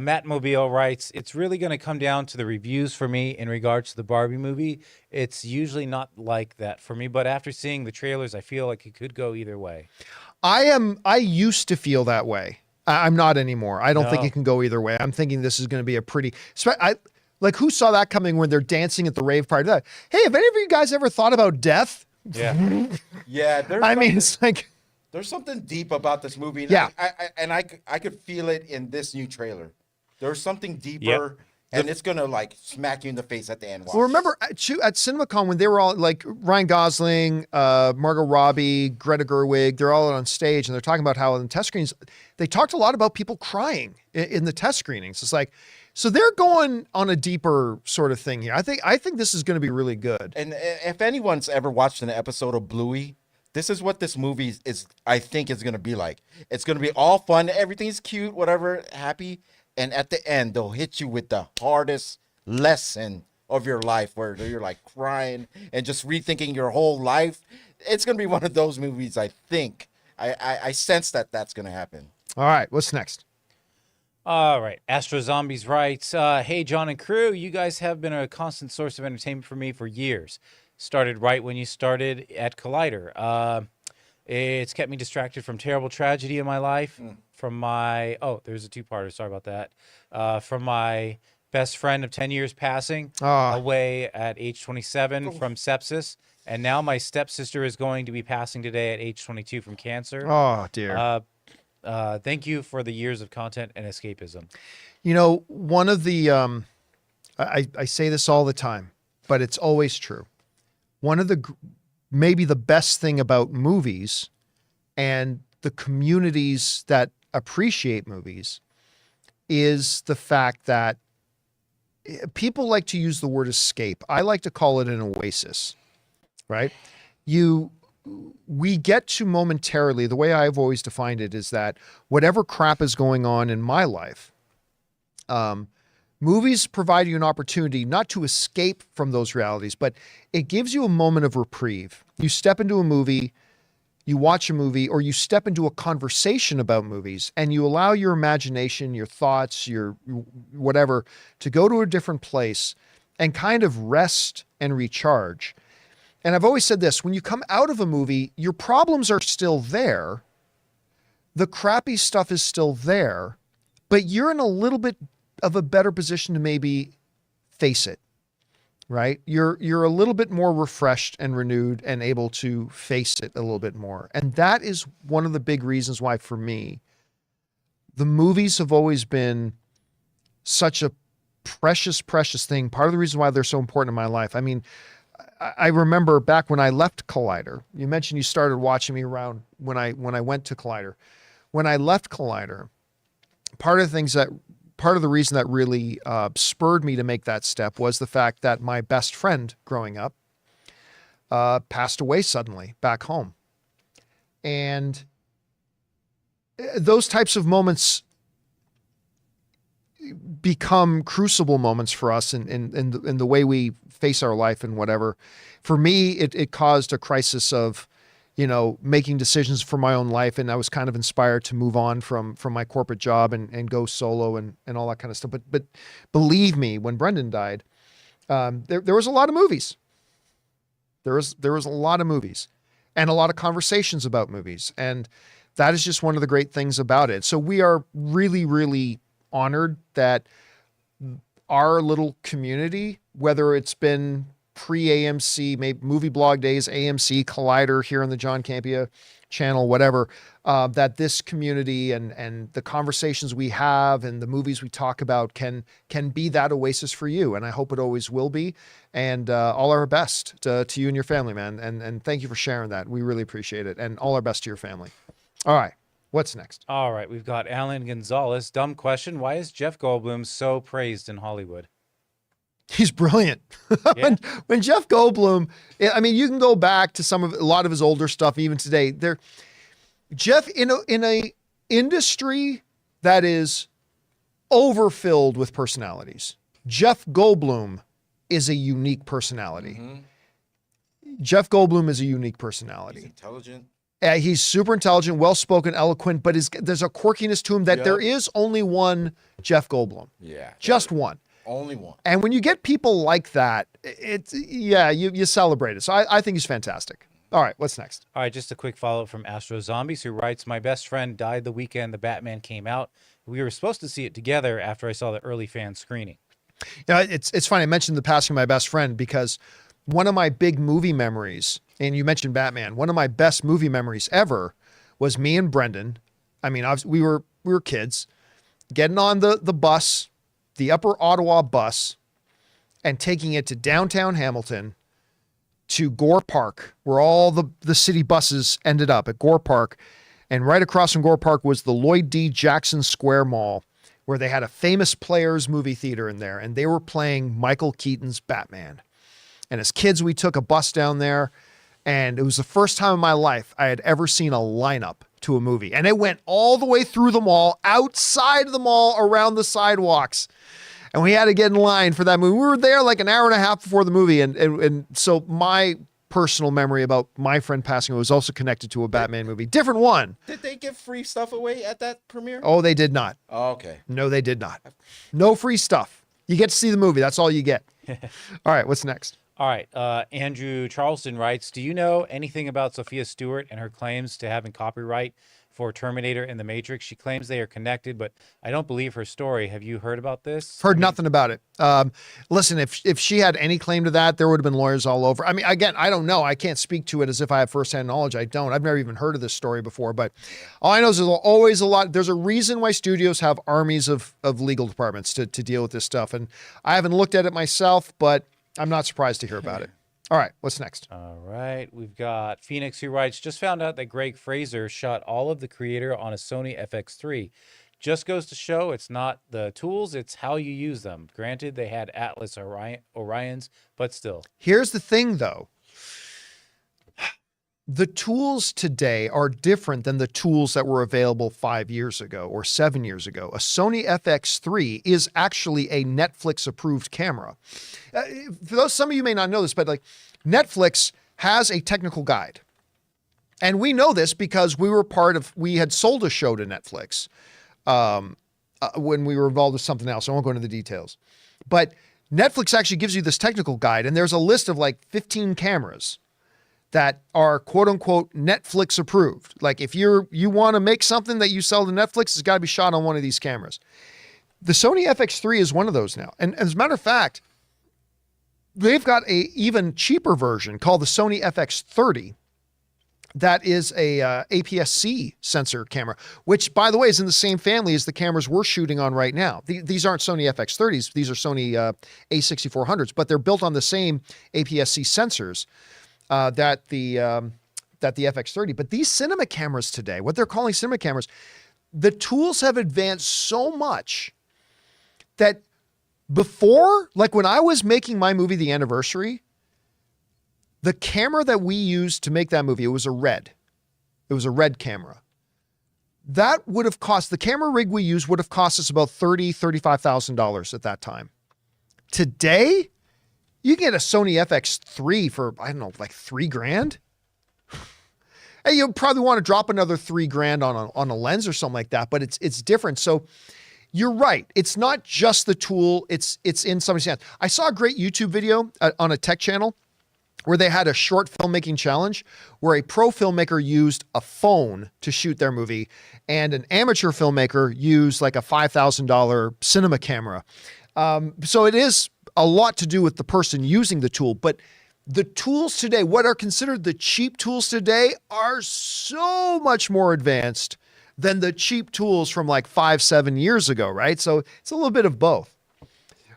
Matt Mobile writes, it's really going to come down to the reviews for me in regards to the Barbie movie. It's usually not like that for me, but after seeing the trailers, I feel like it could go either way. I used to feel that way. I'm not anymore. I don't think it can go either way. I'm thinking this is going to be a pretty... Like, who saw that coming when they're dancing at the rave party? Like, hey, have any of you guys ever thought about death? Yeah. Yeah. I mean, it's like... There's something deep about this movie. Yeah. I could feel it in this new trailer. There's something deeper, and it's going to, like, smack you in the face at the end. Well, remember at CinemaCon when they were all, like, Ryan Gosling, Margot Robbie, Greta Gerwig, they're all on stage, and they're talking about how in test screenings, they talked a lot about people crying in the test screenings. It's like... So they're going on a deeper sort of thing here. I think this is going to be really good. And if anyone's ever watched an episode of Bluey, this is what this movie is. I think is going to be like. It's going to be all fun. Everything's cute, whatever, happy. And at the end, they'll hit you with the hardest lesson of your life, where you're like crying and just rethinking your whole life. It's going to be one of those movies. I think. I sense that that's going to happen. All right, what's next? All right. Astro Zombies writes, hey, John and crew, you guys have been a constant source of entertainment for me for years. Started right when you started at Collider. It's kept me distracted from terrible tragedy in my life. From my, there's a two-parter. Sorry about that. From my best friend of 10 years passing away at age 27 from sepsis. And now my stepsister is going to be passing today at age 22 from cancer. Oh, dear. Thank you for the years of content and escapism. You know, one of the, I say this all the time, but it's always true. One of the, maybe the best thing about movies and the communities that appreciate movies is the fact that people like to use the word escape. I like to call it an oasis, right? We get to momentarily, the way I've always defined it is that whatever crap is going on in my life, movies provide you an opportunity not to escape from those realities, but it gives you a moment of reprieve. You step into a movie, you watch a movie, or you step into a conversation about movies, and you allow your imagination, your thoughts, your whatever, to go to a different place and kind of rest and recharge. And I've always said this, when you come out of a movie, your problems are still there. The crappy stuff is still there, but you're in a little bit of a better position to maybe face it, right? You're a little bit more refreshed and renewed and able to face it a little bit more. And that is one of the big reasons why, for me, the movies have always been such a precious, precious thing. Part of the reason why they're so important in my life. I mean, I remember back when I left Collider, you mentioned you started watching me around when I went to Collider. When I left Collider, part of the reason that really spurred me to make that step was the fact that my best friend growing up passed away suddenly back home. And those types of moments become crucible moments for us in the way we face our life and whatever. For me, it caused a crisis of, making decisions for my own life. And I was kind of inspired to move on from my corporate job and go solo and all that kind of stuff. But believe me, when Brendan died, there was a lot of movies. There was a lot of movies and a lot of conversations about movies. And that is just one of the great things about it. So we are really, really honored that our little community, whether it's been pre-AMC, maybe movie blog days, AMC, Collider here on the John Campea channel, whatever, that this community and the conversations we have and the movies we talk about can be that oasis for you. And I hope it always will be. And all our best to you and your family, man. And thank you for sharing that. We really appreciate it. And all our best to your family. All right. What's next? All right, we've got Alan Gonzalez. Dumb question. Why is Jeff Goldblum so praised in Hollywood? He's brilliant. Yeah. when Jeff Goldblum, I mean, you can go back to a lot of his older stuff, even today. Jeff, in a industry that is overfilled with personalities, Jeff Goldblum is a unique personality. Mm-hmm. Jeff Goldblum is a unique personality. He's intelligent. He's super intelligent, well-spoken, eloquent, but there's a quirkiness to him that there is only one Jeff Goldblum. Yeah. Just one. Only one. And when you get people like that, you celebrate it. So I think he's fantastic. All right, what's next? All right, just a quick follow-up from Astro Zombies, who writes, my best friend died the weekend the Batman came out. We were supposed to see it together after I saw the early fan screening. It's funny. I mentioned the passing of my best friend because one of my big movie memories, and you mentioned Batman, one of my best movie memories ever was me and Brendan. I mean, we were kids getting on the bus, the Upper Ottawa bus, and taking it to downtown Hamilton to Gore Park, where all the city buses ended up at Gore Park. And right across from Gore Park was the Lloyd D. Jackson Square Mall, where they had a famous players movie theater in there, and they were playing Michael Keaton's Batman. And as kids, we took a bus down there, and it was the first time in my life I had ever seen a lineup to a movie. And it went all the way through the mall, outside the mall, around the sidewalks. And we had to get in line for that movie. We were there like an hour and a half before the movie. And so my personal memory about my friend passing away was also connected to a Batman movie. Different one. Did they give free stuff away at that premiere? Oh, they did not. Oh, okay. No, they did not. No free stuff. You get to see the movie. That's all you get. All right, what's next? All right. Andrew Charleston writes, do you know anything about Sophia Stewart and her claims to having copyright for Terminator and The Matrix? She claims they are connected, but I don't believe her story. Have you heard about this? Heard nothing about it. Listen, if she had any claim to that, there would have been lawyers all over. I mean, again, I don't know. I can't speak to it as if I have firsthand knowledge. I don't. I've never even heard of this story before, but all I know is there's always a lot. There's a reason why studios have armies of legal departments to deal with this stuff. And I haven't looked at it myself, but I'm not surprised to hear about it. All right, what's next? All right, we've got Phoenix who writes, just found out that Greg Fraser shot all of the Creator on a Sony FX3. Just goes to show it's not the tools, it's how you use them. Granted, they had Atlas Orions, but still. Here's the thing, though. The tools today are different than the tools that were available 5 years ago or 7 years ago. A Sony FX3 is actually a Netflix-approved camera. For those, some of you may not know this, but like Netflix has a technical guide. And we know this because we had sold a show to Netflix when we were involved with something else. I won't go into the details. But Netflix actually gives you this technical guide, and there's a list of like 15 cameras that are quote unquote Netflix approved. Like if you want to make something that you sell to Netflix, it's got to be shot on one of these cameras. The Sony FX3 is one of those now. And as a matter of fact, they've got a even cheaper version called the Sony FX30. That is a APS-C sensor camera, which by the way is in the same family as the cameras we're shooting on right now. These aren't Sony FX30s. These are Sony A6400s, but they're built on the same APS-C sensors that the FX30. But these cinema cameras today, what they're calling cinema cameras, the tools have advanced so much that before, like when I was making my movie, The Anniversary, the camera that we used to make that movie, it was a red camera. That would have cost, the camera rig we used would have cost us about $35,000 at that time. Today, you get a Sony FX3 for, I don't know, like $3,000. Hey, you probably want to drop another $3,000 on a lens or something like that, but it's different. So you're right. It's not just the tool. It's in somebody's hands. I saw a great YouTube video on a tech channel where they had a short filmmaking challenge where a pro filmmaker used a phone to shoot their movie and an amateur filmmaker used like a $5,000 cinema camera. So it is a lot to do with the person using the tool, but the tools today, what are considered the cheap tools today, are so much more advanced than the cheap tools from like 5-7 years ago, right? So it's a little bit of both.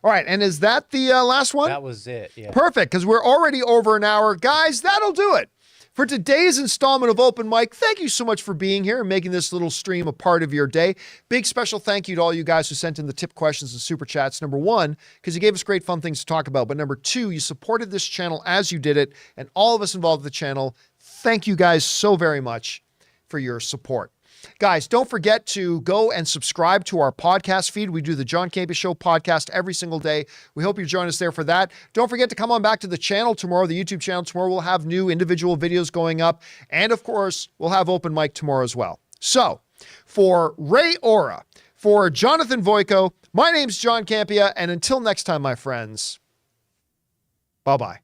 All right, and is that the last one? That was it, yeah. Perfect, because we're already over an hour. Guys, that'll do it for today's installment of Open Mic. Thank you so much for being here and making this little stream a part of your day. Big special thank you to all you guys who sent in the tip questions and super chats. Number one, because you gave us great fun things to talk about. But number two, you supported this channel as you did it, and all of us involved with the channel. Thank you guys so very much for your support. Guys, don't forget to go and subscribe to our podcast feed. We do the John Campea Show podcast every single day. We hope you join us there for that. Don't forget to come on back to the channel tomorrow, the YouTube channel tomorrow. We'll have new individual videos going up. And of course, we'll have Open Mic tomorrow as well. So for Ray Ora, for Jonathan Voico, my name's John Campea. And until next time, my friends, bye-bye.